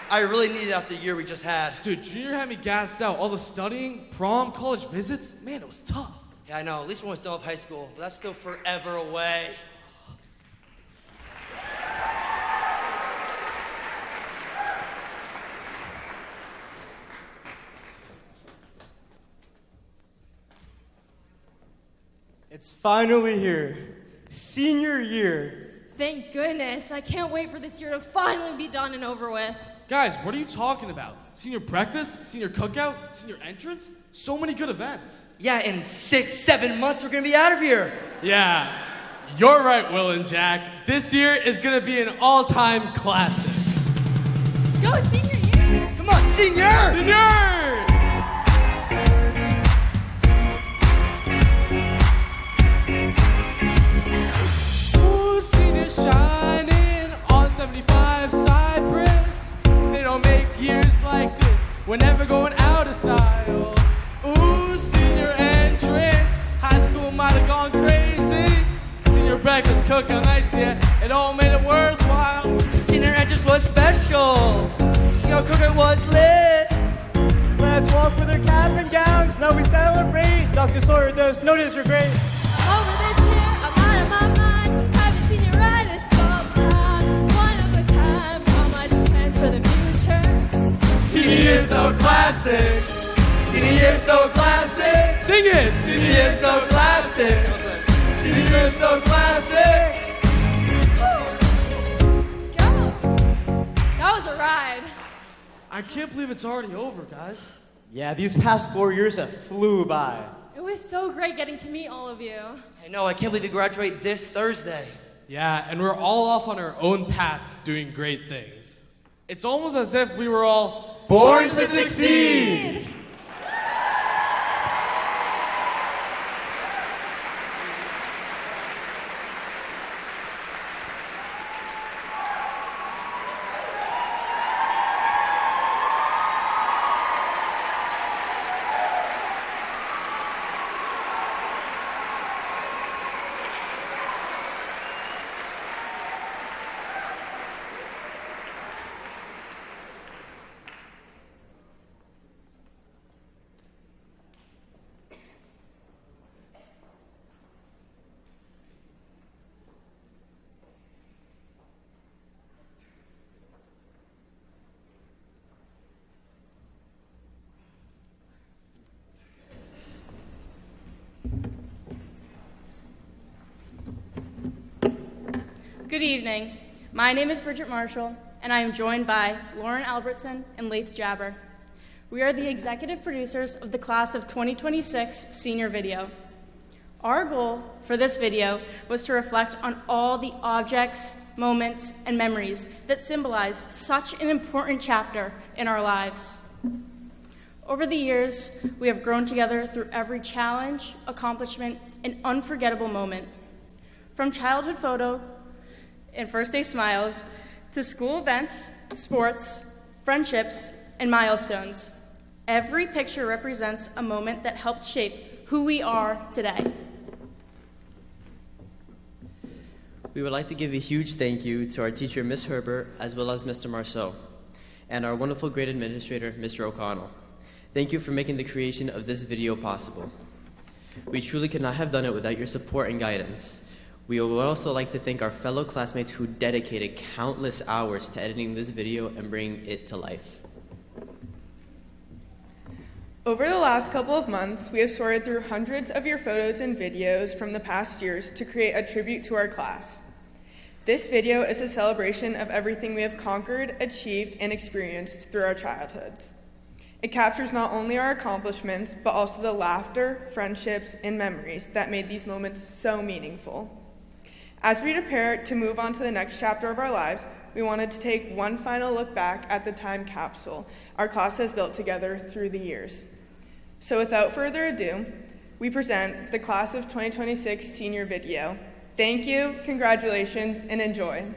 I really needed out the year we just had. Dude, junior had me gassed out. All the studying, prom, college visits, man, it was tough. Yeah, I know. At least we're almost done with high school, but that's still forever away. It's finally here. Senior year. Thank goodness. I can't wait for this year to finally be done and over with. Guys, what are you talking about? Senior breakfast? Senior cookout? Senior entrance? So many good events. Yeah, in 6-7 months, we're gonna be out of here. Yeah, you're right, Will and Jack. This year is gonna be an all-time classic. Go senior year! Come on, senior! Senior! Ooh, senior shining on 75 Cypress. They don't make years like this. We're never going out of style. Ooh, senior entrance. High school might have gone crazy. Senior breakfast, cookout nights, yeah, it all made it worthwhile. Senior entrance was special. Senior cookout was lit. Let's walk with our cap and gowns. Now we celebrate. Dr. Sawyer, those notice were great. Over this year, I'm out of my mind. Haven't seen you right in so long. One of a kind. All my plans for the future. Senior year so classic. Senior year so classic. Sing it! Senior year so classic. Senior year so classic. Let's go. That was a ride. I can't believe it's already over, guys. Yeah, these past 4 years have flew by. It was so great getting to meet all of you. I know, I can't believe you graduate this Thursday. Yeah, and we're all off on our own paths doing great things. It's almost as if we were all Born to succeed! Good evening. My name is Bridget Marshall, and I am joined by Lauren Albertson and Laith Jabber. We are the executive producers of the class of 2026 senior video. Our goal for this video was to reflect on all the objects, moments, and memories that symbolize such an important chapter in our lives. Over the years, we have grown together through every challenge, accomplishment, and unforgettable moment. From childhood photo and first day smiles to school events, sports, friendships, and milestones. Every picture represents a moment that helped shape who we are today. We would like to give a huge thank you to our teacher, Ms. Herbert, as well as Mr. Marceau, and our wonderful grade administrator, Mr. O'Connell. Thank you for making the creation of this video possible. We truly could not have done it without your support and guidance. We would also like to thank our fellow classmates who dedicated countless hours to editing this video and bringing it to life. Over the last couple of months, we have sorted through hundreds of your photos and videos from the past years to create a tribute to our class. This video is a celebration of everything we have conquered, achieved, and experienced through our childhoods. It captures not only our accomplishments, but also the laughter, friendships, and memories that made these moments so meaningful. As we prepare to move on to the next chapter of our lives, we wanted to take one final look back at the time capsule our class has built together through the years. So without further ado, we present the Class of 2026 Senior Video. Thank you, congratulations, and enjoy.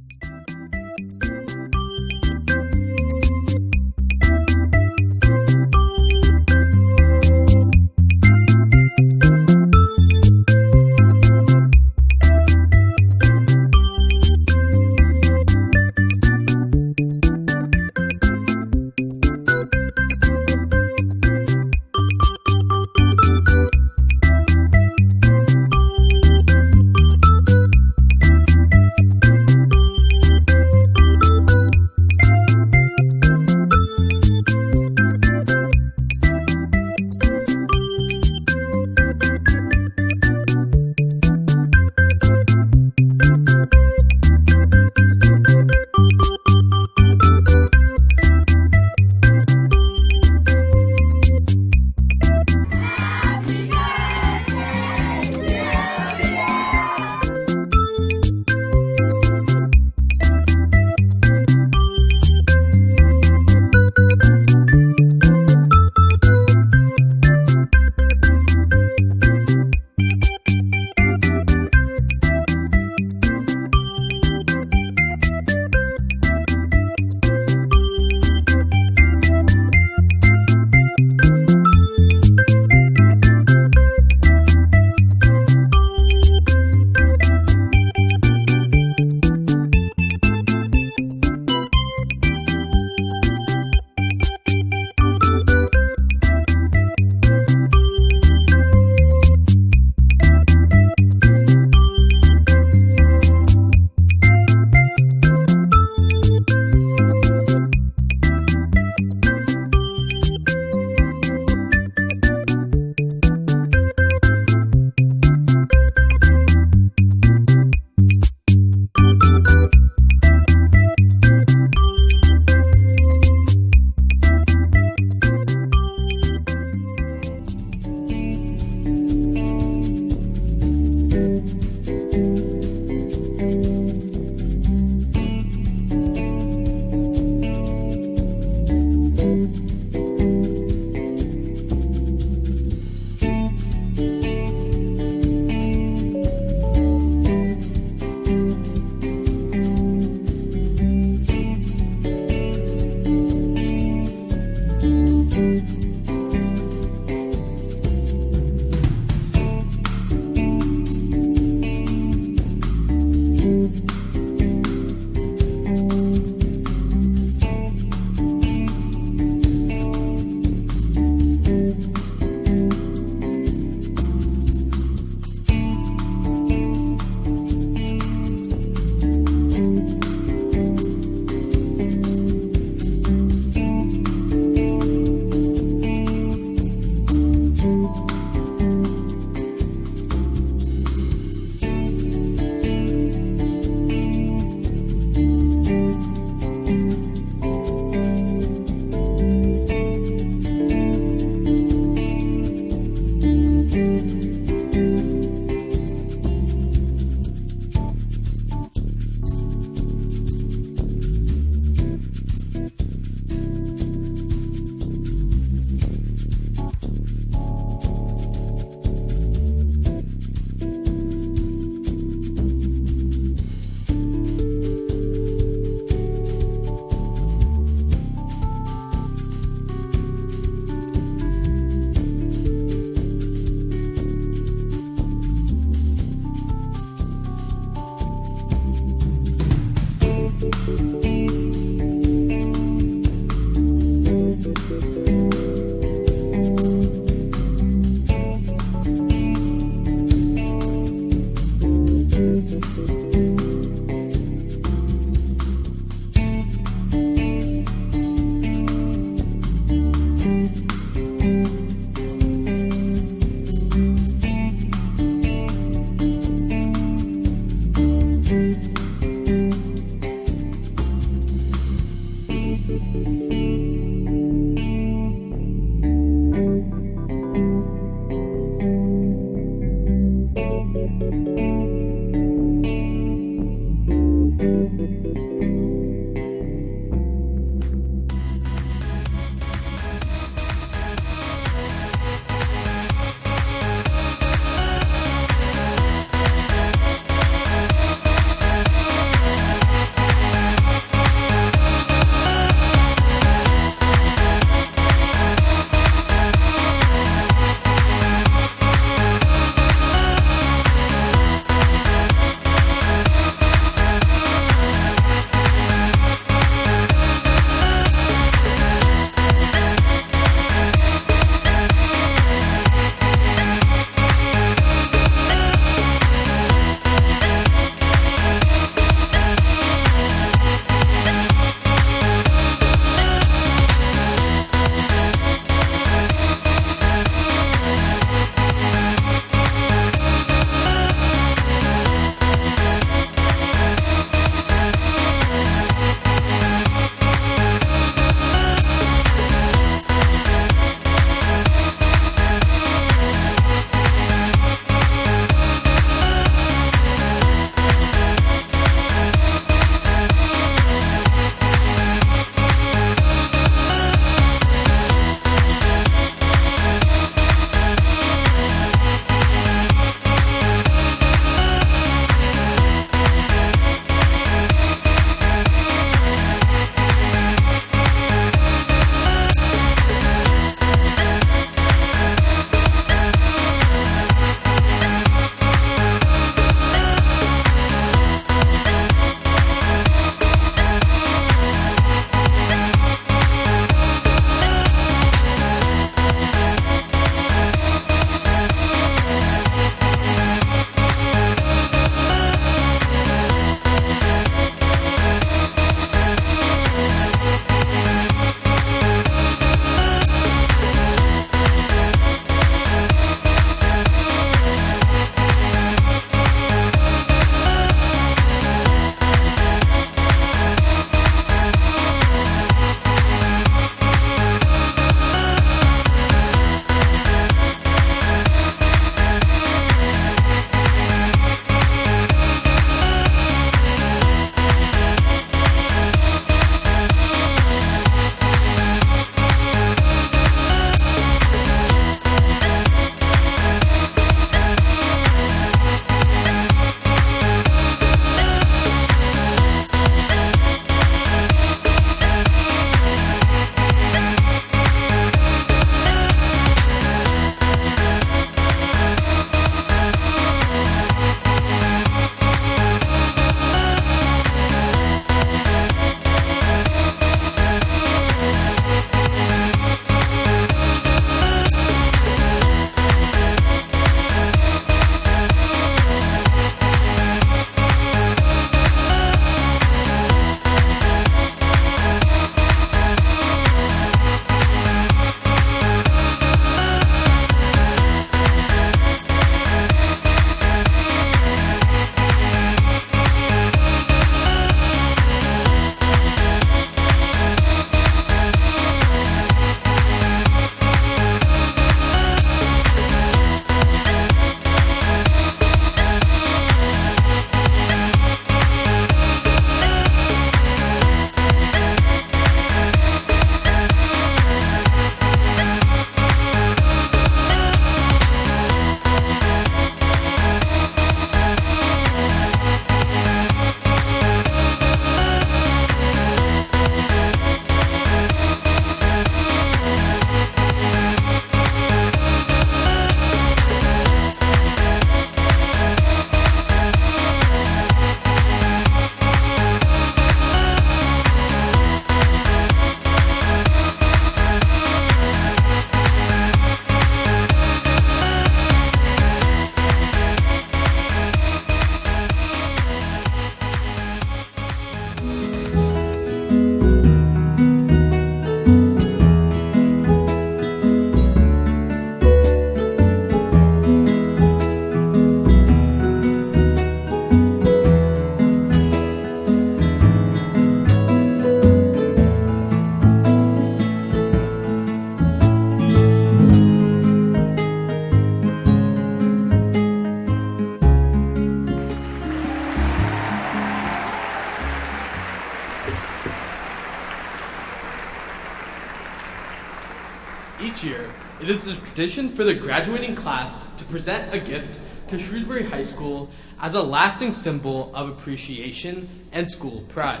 Each year, it is a tradition for the graduating class to present a gift to Shrewsbury High School as a lasting symbol of appreciation and school pride.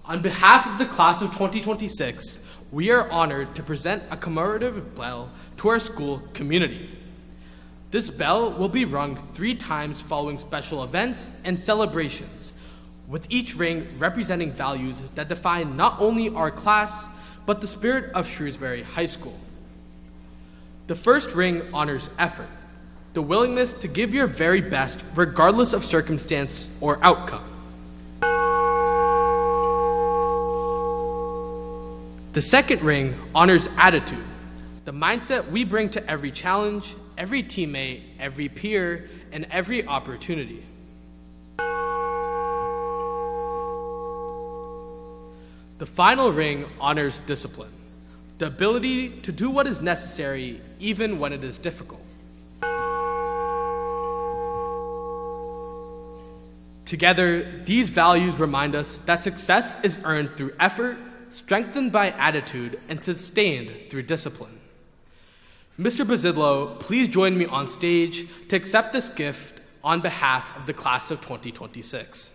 On behalf of the class of 2026, we are honored to present a commemorative bell to our school community. This bell will be rung 3 times following special events and celebrations, with each ring representing values that define not only our class, but the spirit of Shrewsbury High School. The first ring honors effort, the willingness to give your very best regardless of circumstance or outcome. The second ring honors attitude, the mindset we bring to every challenge, every teammate, every peer, and every opportunity. The final ring honors discipline, the ability to do what is necessary even when it is difficult. Together, these values remind us that success is earned through effort, strengthened by attitude, and sustained through discipline. Mr. Bazidlo, please join me on stage to accept this gift on behalf of the class of 2026.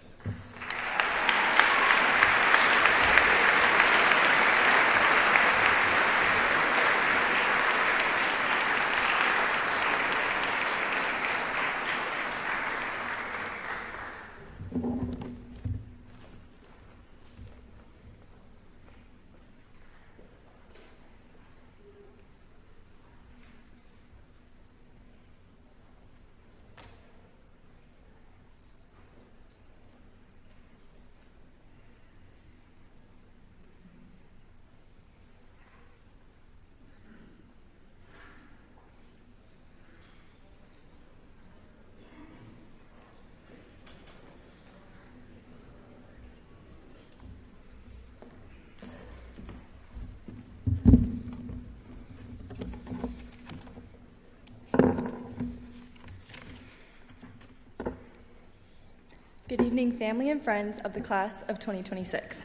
Good evening, family and friends of the class of 2026.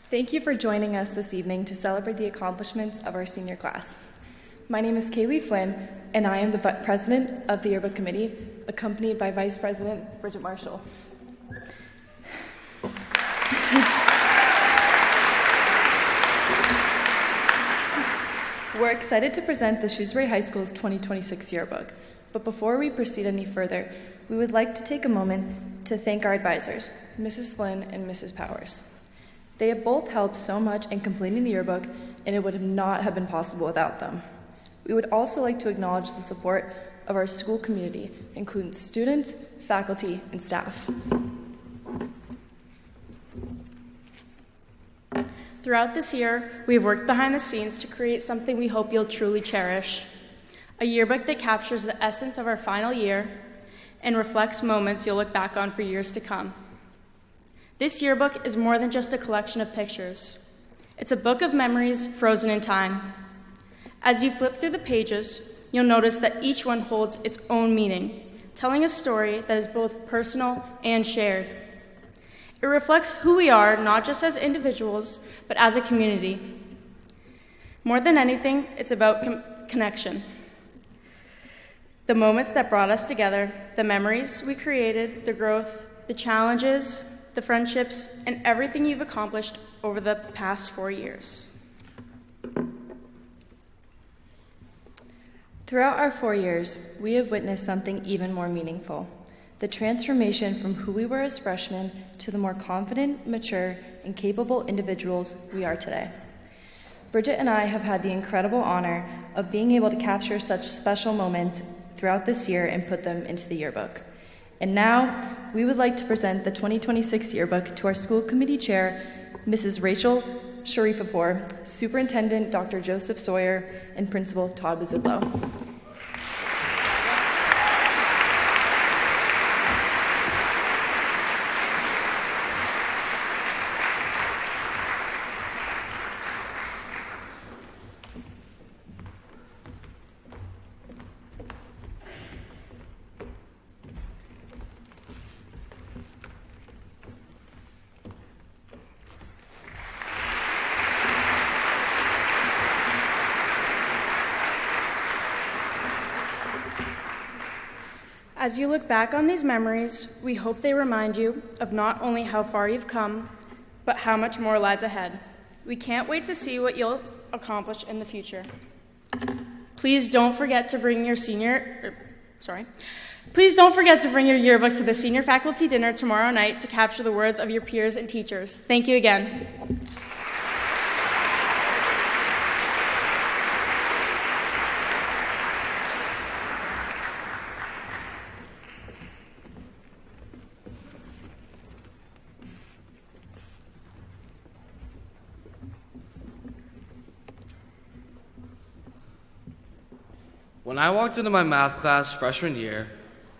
Thank you for joining us this evening to celebrate the accomplishments of our senior class. My name is Kaylee Flynn, and I am the president of the Yearbook Committee, accompanied by Vice President Bridget Marshall. We're excited to present the Shrewsbury High School's 2026 yearbook, but before we proceed any further, we would like to take a moment to thank our advisors, Mrs. Flynn and Mrs. Powers. They have both helped so much in completing the yearbook, and it would not have been possible without them. We would also like to acknowledge the support of our school community, including students, faculty, and staff. Throughout this year, we have worked behind the scenes to create something we hope you'll truly cherish. A yearbook that captures the essence of our final year and reflects moments you'll look back on for years to come. This yearbook is more than just a collection of pictures. It's a book of memories frozen in time. As you flip through the pages, you'll notice that each one holds its own meaning, telling a story that is both personal and shared. It reflects who we are, not just as individuals, but as a community. More than anything, it's about connection. The moments that brought us together, the memories we created, the growth, the challenges, the friendships, and everything you've accomplished over the past 4 years. Throughout our 4 years, we have witnessed something even more meaningful: the transformation from who we were as freshmen to the more confident, mature, and capable individuals we are today. Bridget and I have had the incredible honor of being able to capture such special moments throughout this year and put them into the yearbook. And now, we would like to present the 2026 yearbook to our school committee chair, Mrs. Rachel Sharifapour, Superintendent Dr. Joseph Sawyer, and Principal Todd Bazidlo. As you look back on these memories, we hope they remind you of not only how far you've come, but how much more lies ahead. We can't wait to see what you'll accomplish in the future. Please don't forget to bring your yearbook to the senior faculty dinner tomorrow night to capture the words of your peers and teachers. Thank you again. When I walked into my math class freshman year,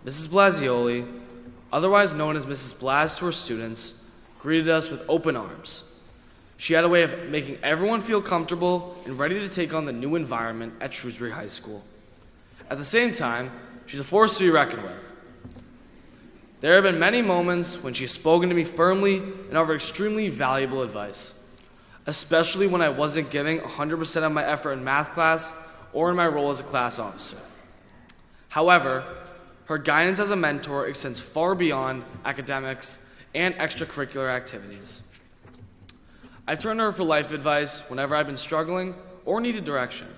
Mrs. Blasioli, otherwise known as Mrs. Blas to her students, greeted us with open arms. She had a way of making everyone feel comfortable and ready to take on the new environment at Shrewsbury High School. At the same time, she's a force to be reckoned with. There have been many moments when she has spoken to me firmly and offered extremely valuable advice, especially when I wasn't giving 100% of my effort in math class or in my role as a class officer. However, her guidance as a mentor extends far beyond academics and extracurricular activities. I turn to her for life advice whenever I've been struggling or needed direction,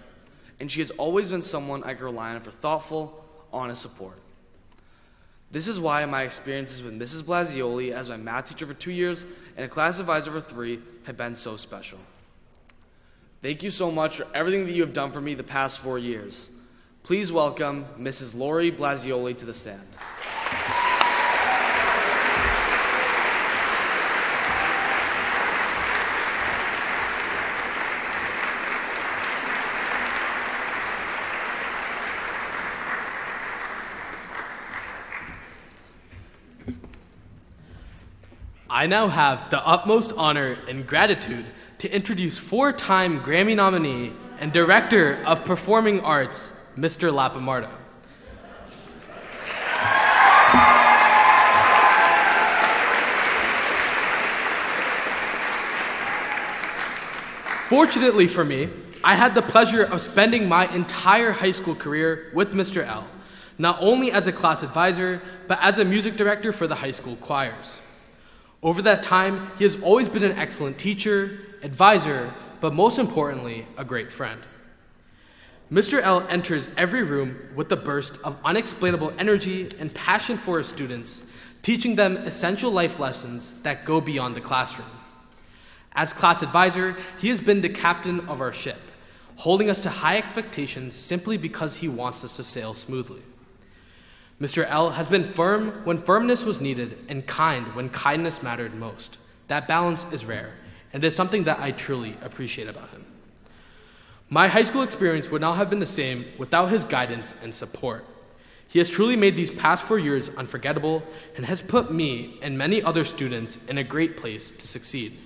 and she has always been someone I can rely on for thoughtful, honest support. This is why my experiences with Mrs. Blasioli as my math teacher for 2 years and a class advisor for 3 have been so special. Thank you so much for everything that you have done for me the past 4 years. Please welcome Mrs. Lori Blasioli to the stand. I now have the utmost honor and gratitude to introduce 4-time Grammy nominee and Director of Performing Arts, Mr. Lapamardo. Fortunately for me, I had the pleasure of spending my entire high school career with Mr. L, not only as a class advisor, but as a music director for the high school choirs. Over that time, he has always been an excellent teacher, advisor, but most importantly, a great friend. Mr. L enters every room with a burst of unexplainable energy and passion for his students, teaching them essential life lessons that go beyond the classroom. As class advisor, he has been the captain of our ship, holding us to high expectations simply because he wants us to sail smoothly. Mr. L has been firm when firmness was needed and kind when kindness mattered most. That balance is rare, and it is something that I truly appreciate about him. My high school experience would not have been the same without his guidance and support. He has truly made these past 4 years unforgettable and has put me and many other students in a great place to succeed.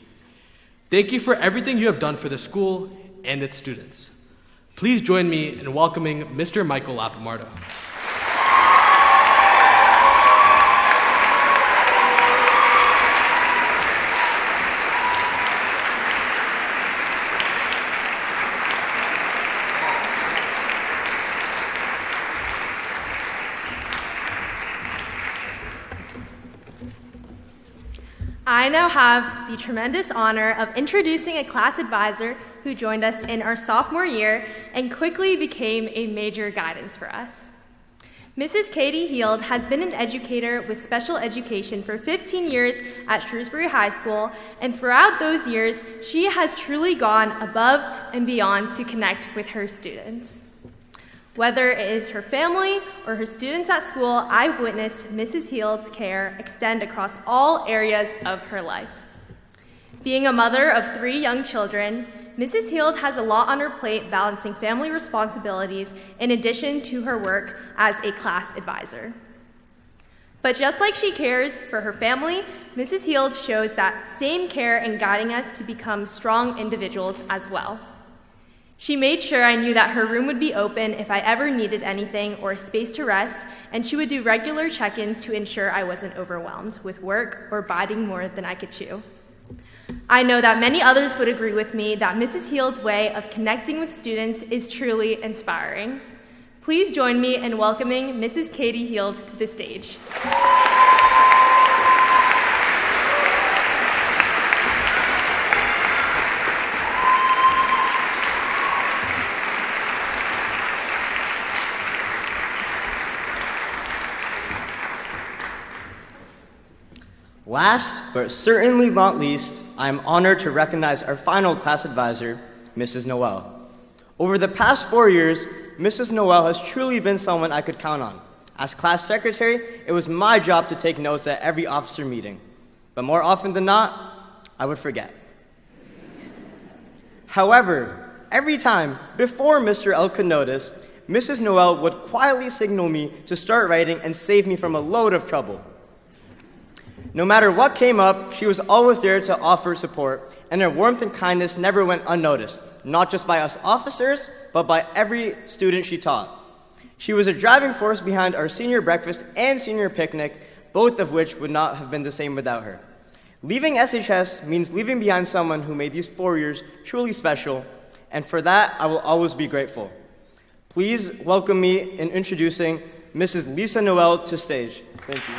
Thank you for everything you have done for the school and its students. Please join me in welcoming Mr. Michael Lapamardo. I now have the tremendous honor of introducing a class advisor who joined us in our sophomore year and quickly became a major guidance for us. Mrs. Katie Heald has been an educator with special education for 15 years at Shrewsbury High School, and throughout those years, she has truly gone above and beyond to connect with her students. Whether it is her family or her students at school, I've witnessed Mrs. Heald's care extend across all areas of her life. Being a mother of 3 young children, Mrs. Heald has a lot on her plate balancing family responsibilities in addition to her work as a class advisor. But just like she cares for her family, Mrs. Heald shows that same care in guiding us to become strong individuals as well. She made sure I knew that her room would be open if I ever needed anything or a space to rest, and she would do regular check-ins to ensure I wasn't overwhelmed with work or biting more than I could chew. I know that many others would agree with me that Mrs. Heald's way of connecting with students is truly inspiring. Please join me in welcoming Mrs. Katie Heald to the stage. Last, but certainly not least, I am honored to recognize our final class advisor, Mrs. Noel. Over the past 4 years, Mrs. Noel has truly been someone I could count on. As class secretary, it was my job to take notes at every officer meeting. But more often than not, I would forget. However, every time, before Mr. L could notice, Mrs. Noel would quietly signal me to start writing and save me from a load of trouble. No matter what came up, she was always there to offer support, and her warmth and kindness never went unnoticed, not just by us officers, but by every student she taught. She was a driving force behind our senior breakfast and senior picnic, both of which would not have been the same without her. Leaving SHS means leaving behind someone who made these 4 years truly special, and for that, I will always be grateful. Please welcome me in introducing Mrs. Lisa Noel to stage. Thank you.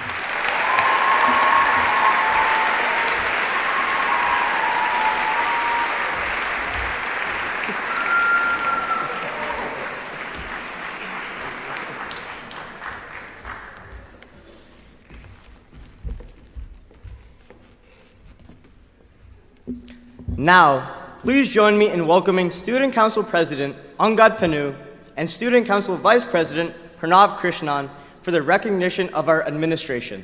Now, please join me in welcoming Student Council President Angad Panu and Student Council Vice President Pranav Krishnan for the recognition of our administration.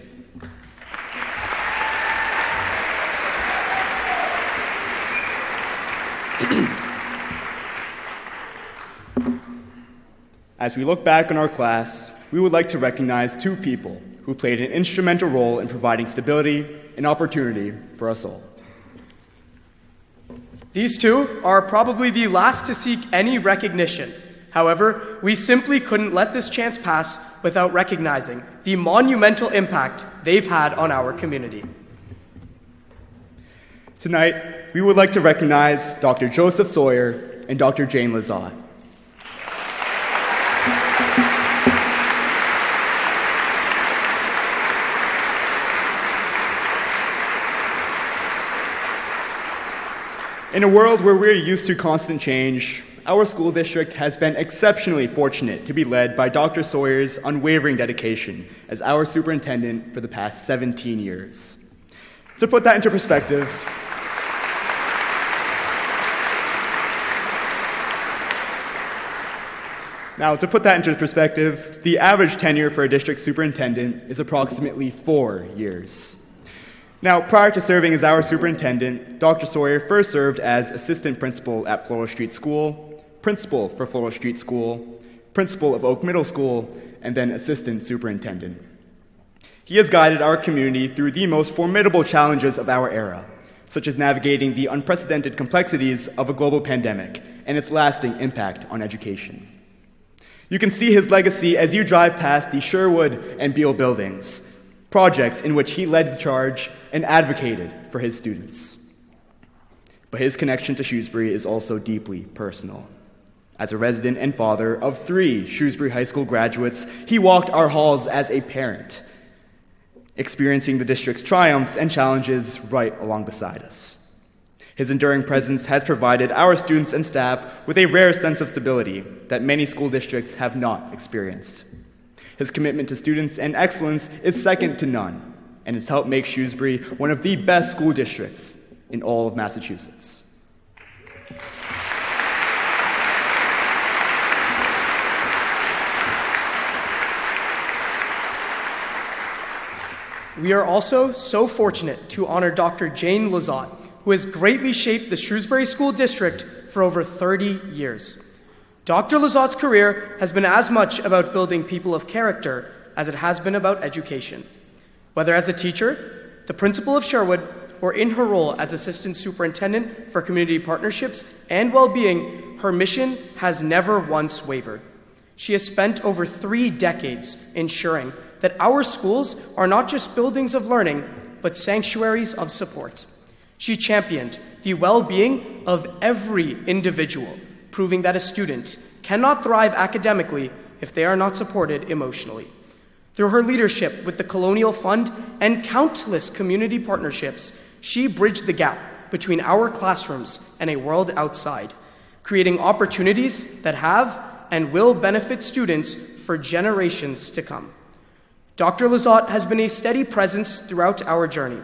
As we look back on our class, we would like to recognize 2 people who played an instrumental role in providing stability and opportunity for us all. These 2 are probably the last to seek any recognition. However, we simply couldn't let this chance pass without recognizing the monumental impact they've had on our community. Tonight, we would like to recognize Dr. Joseph Sawyer and Dr. Jane Lizotte. In a world where we're used to constant change, our school district has been exceptionally fortunate to be led by Dr. Sawyer's unwavering dedication as our superintendent for the past 17 years. To put that into perspective, the average tenure for a district superintendent is approximately 4 years. Now, prior to serving as our superintendent, Dr. Sawyer first served as assistant principal at Floral Street School, principal for Floral Street School, principal of Oak Middle School, and then assistant superintendent. He has guided our community through the most formidable challenges of our era, such as navigating the unprecedented complexities of a global pandemic and its lasting impact on education. You can see his legacy as you drive past the Sherwood and Beale buildings, projects in which he led the charge and advocated for his students. But his connection to Shrewsbury is also deeply personal. As a resident and father of 3 Shrewsbury High School graduates, he walked our halls as a parent, experiencing the district's triumphs and challenges right along beside us. His enduring presence has provided our students and staff with a rare sense of stability that many school districts have not experienced. His commitment to students and excellence is second to none, and has helped make Shrewsbury one of the best school districts in all of Massachusetts. We are also so fortunate to honor Dr. Jane Lizotte, who has greatly shaped the Shrewsbury School District for over 30 years. Dr. Lizotte's career has been as much about building people of character as it has been about education. Whether as a teacher, the principal of Sherwood, or in her role as Assistant Superintendent for Community Partnerships and Well-Being, her mission has never once wavered. She has spent over 3 decades ensuring that our schools are not just buildings of learning, but sanctuaries of support. She championed the well-being of every individual, proving that a student cannot thrive academically if they are not supported emotionally. Through her leadership with the Colonial Fund and countless community partnerships, she bridged the gap between our classrooms and a world outside, creating opportunities that have and will benefit students for generations to come. Dr. Lizotte has been a steady presence throughout our journey.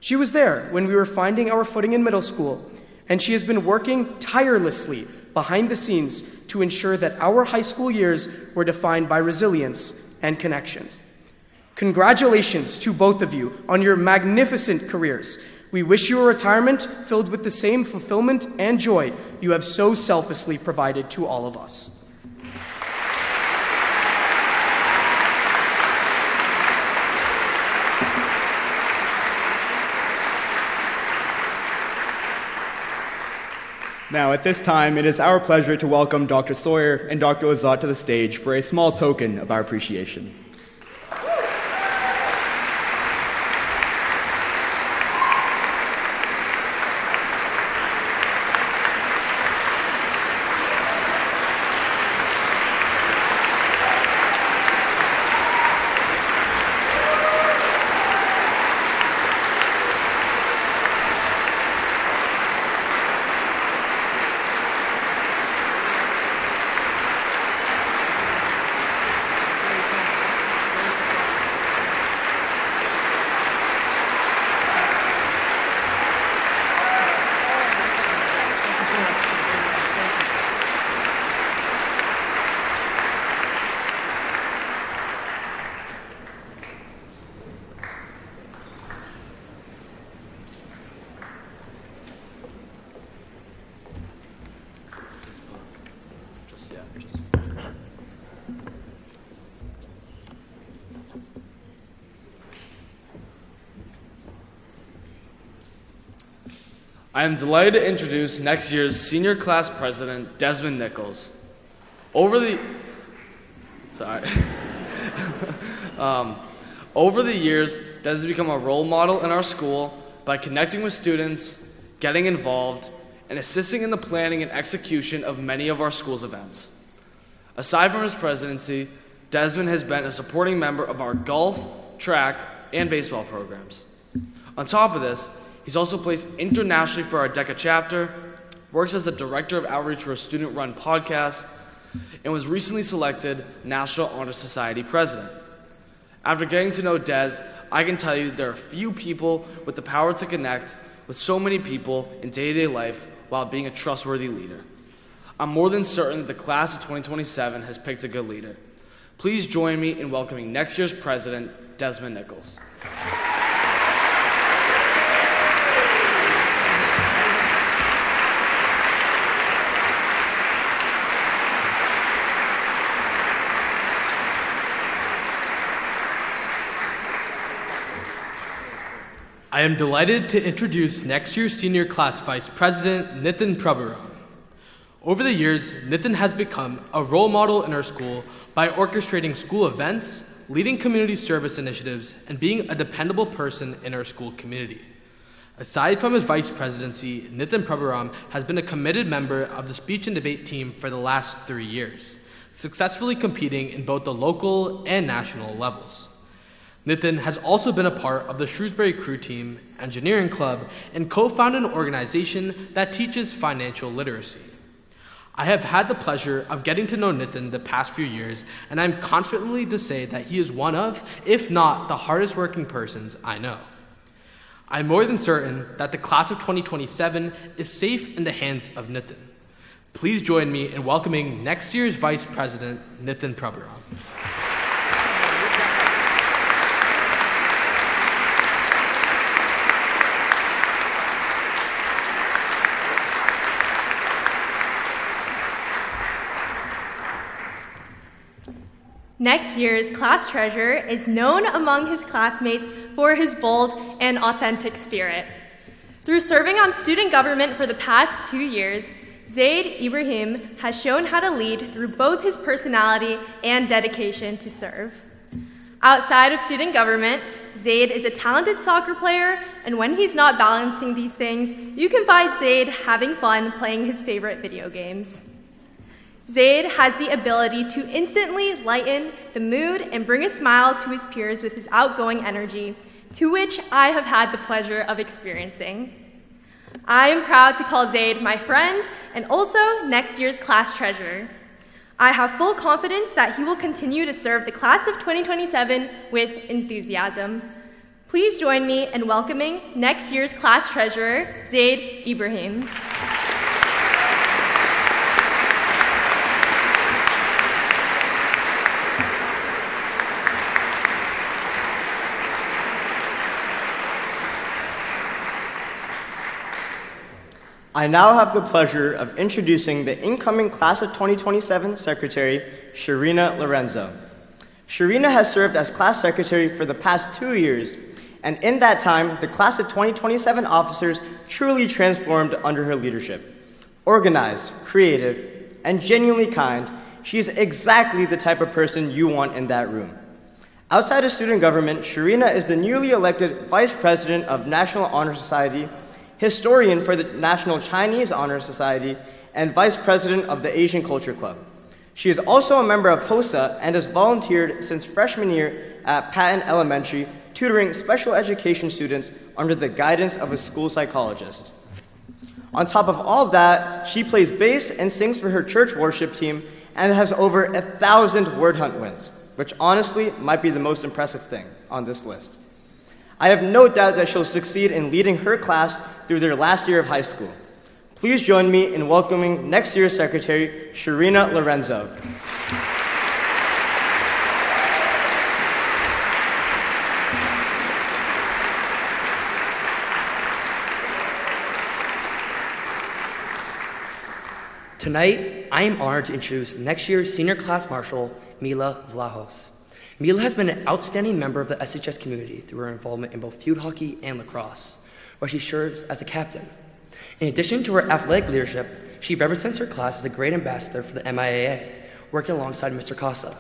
She was there when we were finding our footing in middle school, and she has been working tirelessly behind the scenes to ensure that our high school years were defined by resilience and connections. Congratulations to both of you on your magnificent careers. We wish you a retirement filled with the same fulfillment and joy you have so selflessly provided to all of us. Now, at this time, it is our pleasure to welcome Dr. Sawyer and Dr. Lizotte to the stage for a small token of our appreciation. I am delighted to introduce next year's senior class president, Desmond Nichols. Over the years, Des has become a role model in our school by connecting with students, getting involved, and assisting in the planning and execution of many of our school's events. Aside from his presidency, Desmond has been a supporting member of our golf, track, and baseball programs. On top of this, he's also placed internationally for our DECA chapter, works as the director of outreach for a student-run podcast, and was recently selected National Honor Society president. After getting to know Des, I can tell you there are few people with the power to connect with so many people in day-to-day life while being a trustworthy leader. I'm more than certain that the class of 2027 has picked a good leader. Please join me in welcoming next year's president, Desmond Nichols. I am delighted to introduce next year's senior class vice president, Nitin Prabhuram. Over the years, Nitin has become a role model in our school by orchestrating school events, leading community service initiatives, and being a dependable person in our school community. Aside from his vice presidency, Nitin Prabhuram has been a committed member of the speech and debate team for the last 3 years, successfully competing in both the local and national levels. Nitin has also been a part of the Shrewsbury Crew Team, Engineering Club, and co-founded an organization that teaches financial literacy. I have had the pleasure of getting to know Nitin the past few years, and I'm confidently to say that he is one of, if not the hardest working persons I know. I'm more than certain that the class of 2027 is safe in the hands of Nitin. Please join me in welcoming next year's Vice President, Nitin Prabhuram. Next year's class treasurer is known among his classmates for his bold and authentic spirit. Through serving on student government for the past 2 years, Zaid Ibrahim has shown how to lead through both his personality and dedication to serve. Outside of student government, Zaid is a talented soccer player, and when he's not balancing these things, you can find Zaid having fun playing his favorite video games. Zaid has the ability to instantly lighten the mood and bring a smile to his peers with his outgoing energy, to which I have had the pleasure of experiencing. I am proud to call Zaid my friend and also next year's class treasurer. I have full confidence that he will continue to serve the class of 2027 with enthusiasm. Please join me in welcoming next year's class treasurer, Zaid Ibrahim. I now have the pleasure of introducing the incoming Class of 2027 Secretary, Sharina Lorenzo. Sharina has served as Class Secretary for the past 2 years, and in that time, the Class of 2027 officers truly transformed under her leadership. Organized, creative, and genuinely kind, she is exactly the type of person you want in that room. Outside of student government, Sharina is the newly elected Vice President of National Honor Society, historian for the National Chinese Honor Society, and Vice President of the Asian Culture Club. She is also a member of HOSA and has volunteered since freshman year at Patton Elementary, tutoring special education students under the guidance of a school psychologist. On top of all that, she plays bass and sings for her church worship team and has over 1,000 word hunt wins, which honestly might be the most impressive thing on this list. I have no doubt that she'll succeed in leading her class through their last year of high school. Please join me in welcoming next year's Secretary, Sharina Lorenzo. Tonight, I am honored to introduce next year's Senior Class Marshal, Mila Vlahos. Mila has been an outstanding member of the SHS community through her involvement in both field hockey and lacrosse, where she serves as a captain. In addition to her athletic leadership, she represents her class as a great ambassador for the MIAA, working alongside Mr. Casa.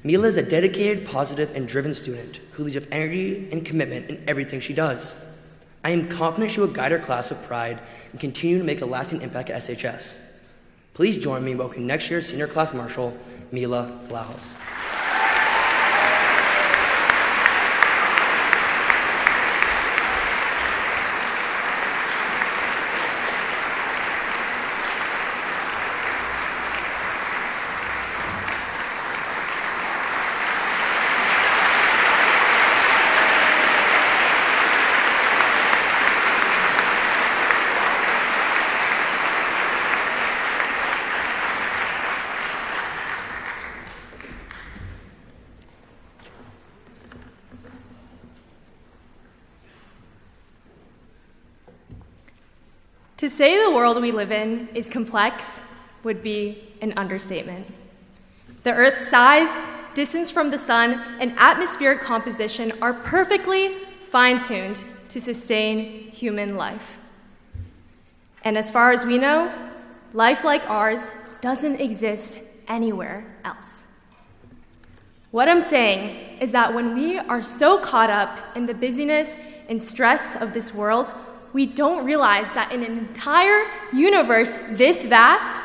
Mila is a dedicated, positive, and driven student who leads with energy and commitment in everything she does. I am confident she will guide her class with pride and continue to make a lasting impact at SHS. Please join me in welcoming next year's Senior Class Marshal, Mila Vlahos. To say the world we live in is complex would be an understatement. The Earth's size, distance from the sun, and atmospheric composition are perfectly fine-tuned to sustain human life. And as far as we know, life like ours doesn't exist anywhere else. What I'm saying is that when we are so caught up in the busyness and stress of this world, we don't realize that in an entire universe this vast,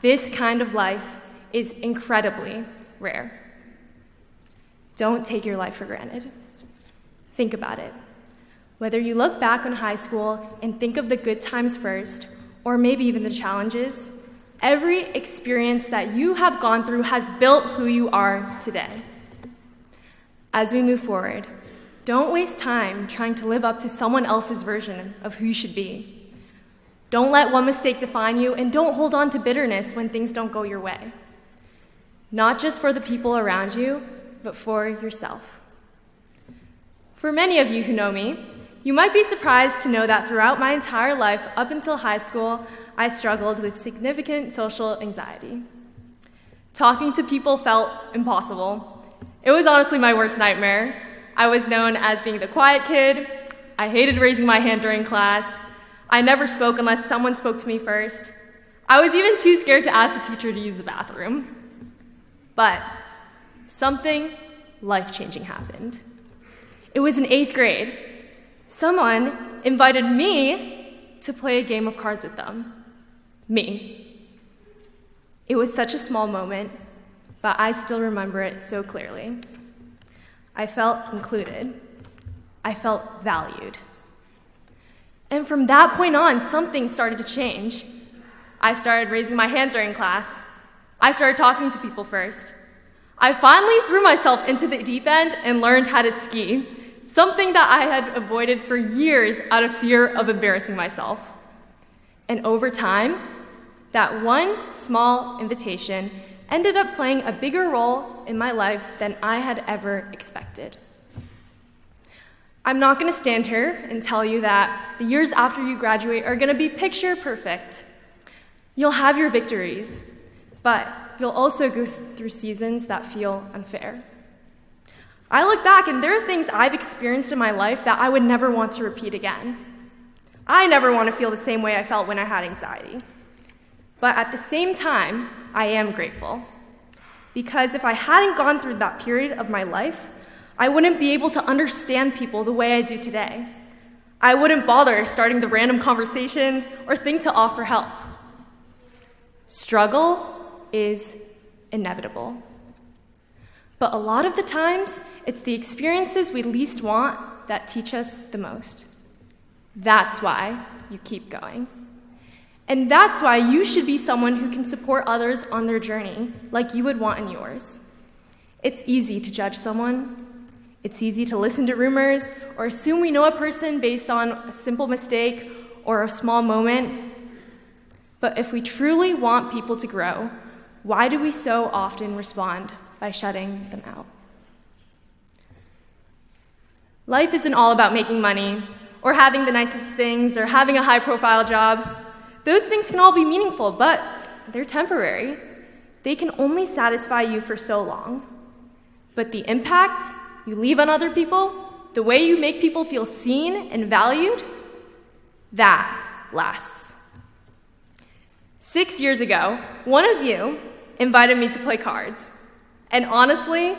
this kind of life is incredibly rare. Don't take your life for granted. Think about it. Whether you look back on high school and think of the good times first, or maybe even the challenges, every experience that you have gone through has built who you are today. As we move forward, don't waste time trying to live up to someone else's version of who you should be. Don't let one mistake define you, and don't hold on to bitterness when things don't go your way. Not just for the people around you, but for yourself. For many of you who know me, you might be surprised to know that throughout my entire life, up until high school, I struggled with significant social anxiety. Talking to people felt impossible. It was honestly my worst nightmare. I was known as being the quiet kid. I hated raising my hand during class. I never spoke unless someone spoke to me first. I was even too scared to ask the teacher to use the bathroom. But something life-changing happened. It was in 8th grade. Someone invited me to play a game of cards with them. Me. It was such a small moment, but I still remember it so clearly. I felt included. I felt valued. And from that point on, something started to change. I started raising my hand during class. I started talking to people first. I finally threw myself into the deep end and learned how to ski, something that I had avoided for years out of fear of embarrassing myself. And over time, that one small invitation ended up playing a bigger role in my life than I had ever expected. I'm not going to stand here and tell you that the years after you graduate are going to be picture perfect. You'll have your victories, but you'll also go through seasons that feel unfair. I look back and there are things I've experienced in my life that I would never want to repeat again. I never want to feel the same way I felt when I had anxiety. But at the same time, I am grateful. Because if I hadn't gone through that period of my life, I wouldn't be able to understand people the way I do today. I wouldn't bother starting the random conversations or think to offer help. Struggle is inevitable. But a lot of the times, it's the experiences we least want that teach us the most. That's why you keep going. And that's why you should be someone who can support others on their journey like you would want in yours. It's easy to judge someone. It's easy to listen to rumors or assume we know a person based on a simple mistake or a small moment. But if we truly want people to grow, why do we so often respond by shutting them out? Life isn't all about making money or having the nicest things or having a high-profile job. Those things can all be meaningful, but they're temporary. They can only satisfy you for so long. But the impact you leave on other people, the way you make people feel seen and valued, that lasts. 6 years ago, one of you invited me to play cards. And honestly,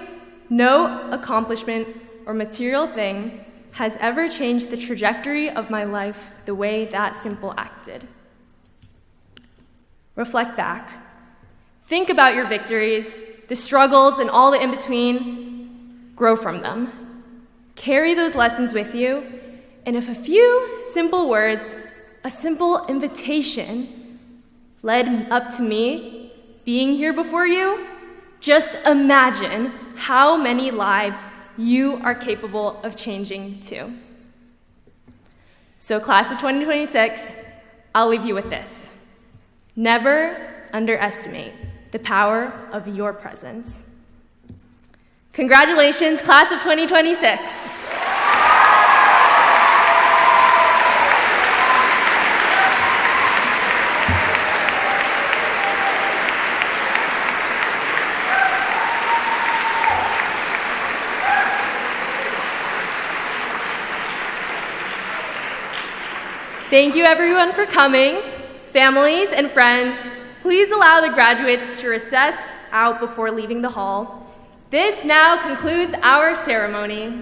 no accomplishment or material thing has ever changed the trajectory of my life the way that simple act did. Reflect back. Think about your victories, the struggles, and all the in-between. Grow from them. Carry those lessons with you, and if a few simple words, a simple invitation, led up to me being here before you, just imagine how many lives you are capable of changing too. So, class of 2026, I'll leave you with this. Never underestimate the power of your presence. Congratulations, class of 2026. Thank you everyone for coming. Families and friends, please allow the graduates to recess out before leaving the hall. This now concludes our ceremony.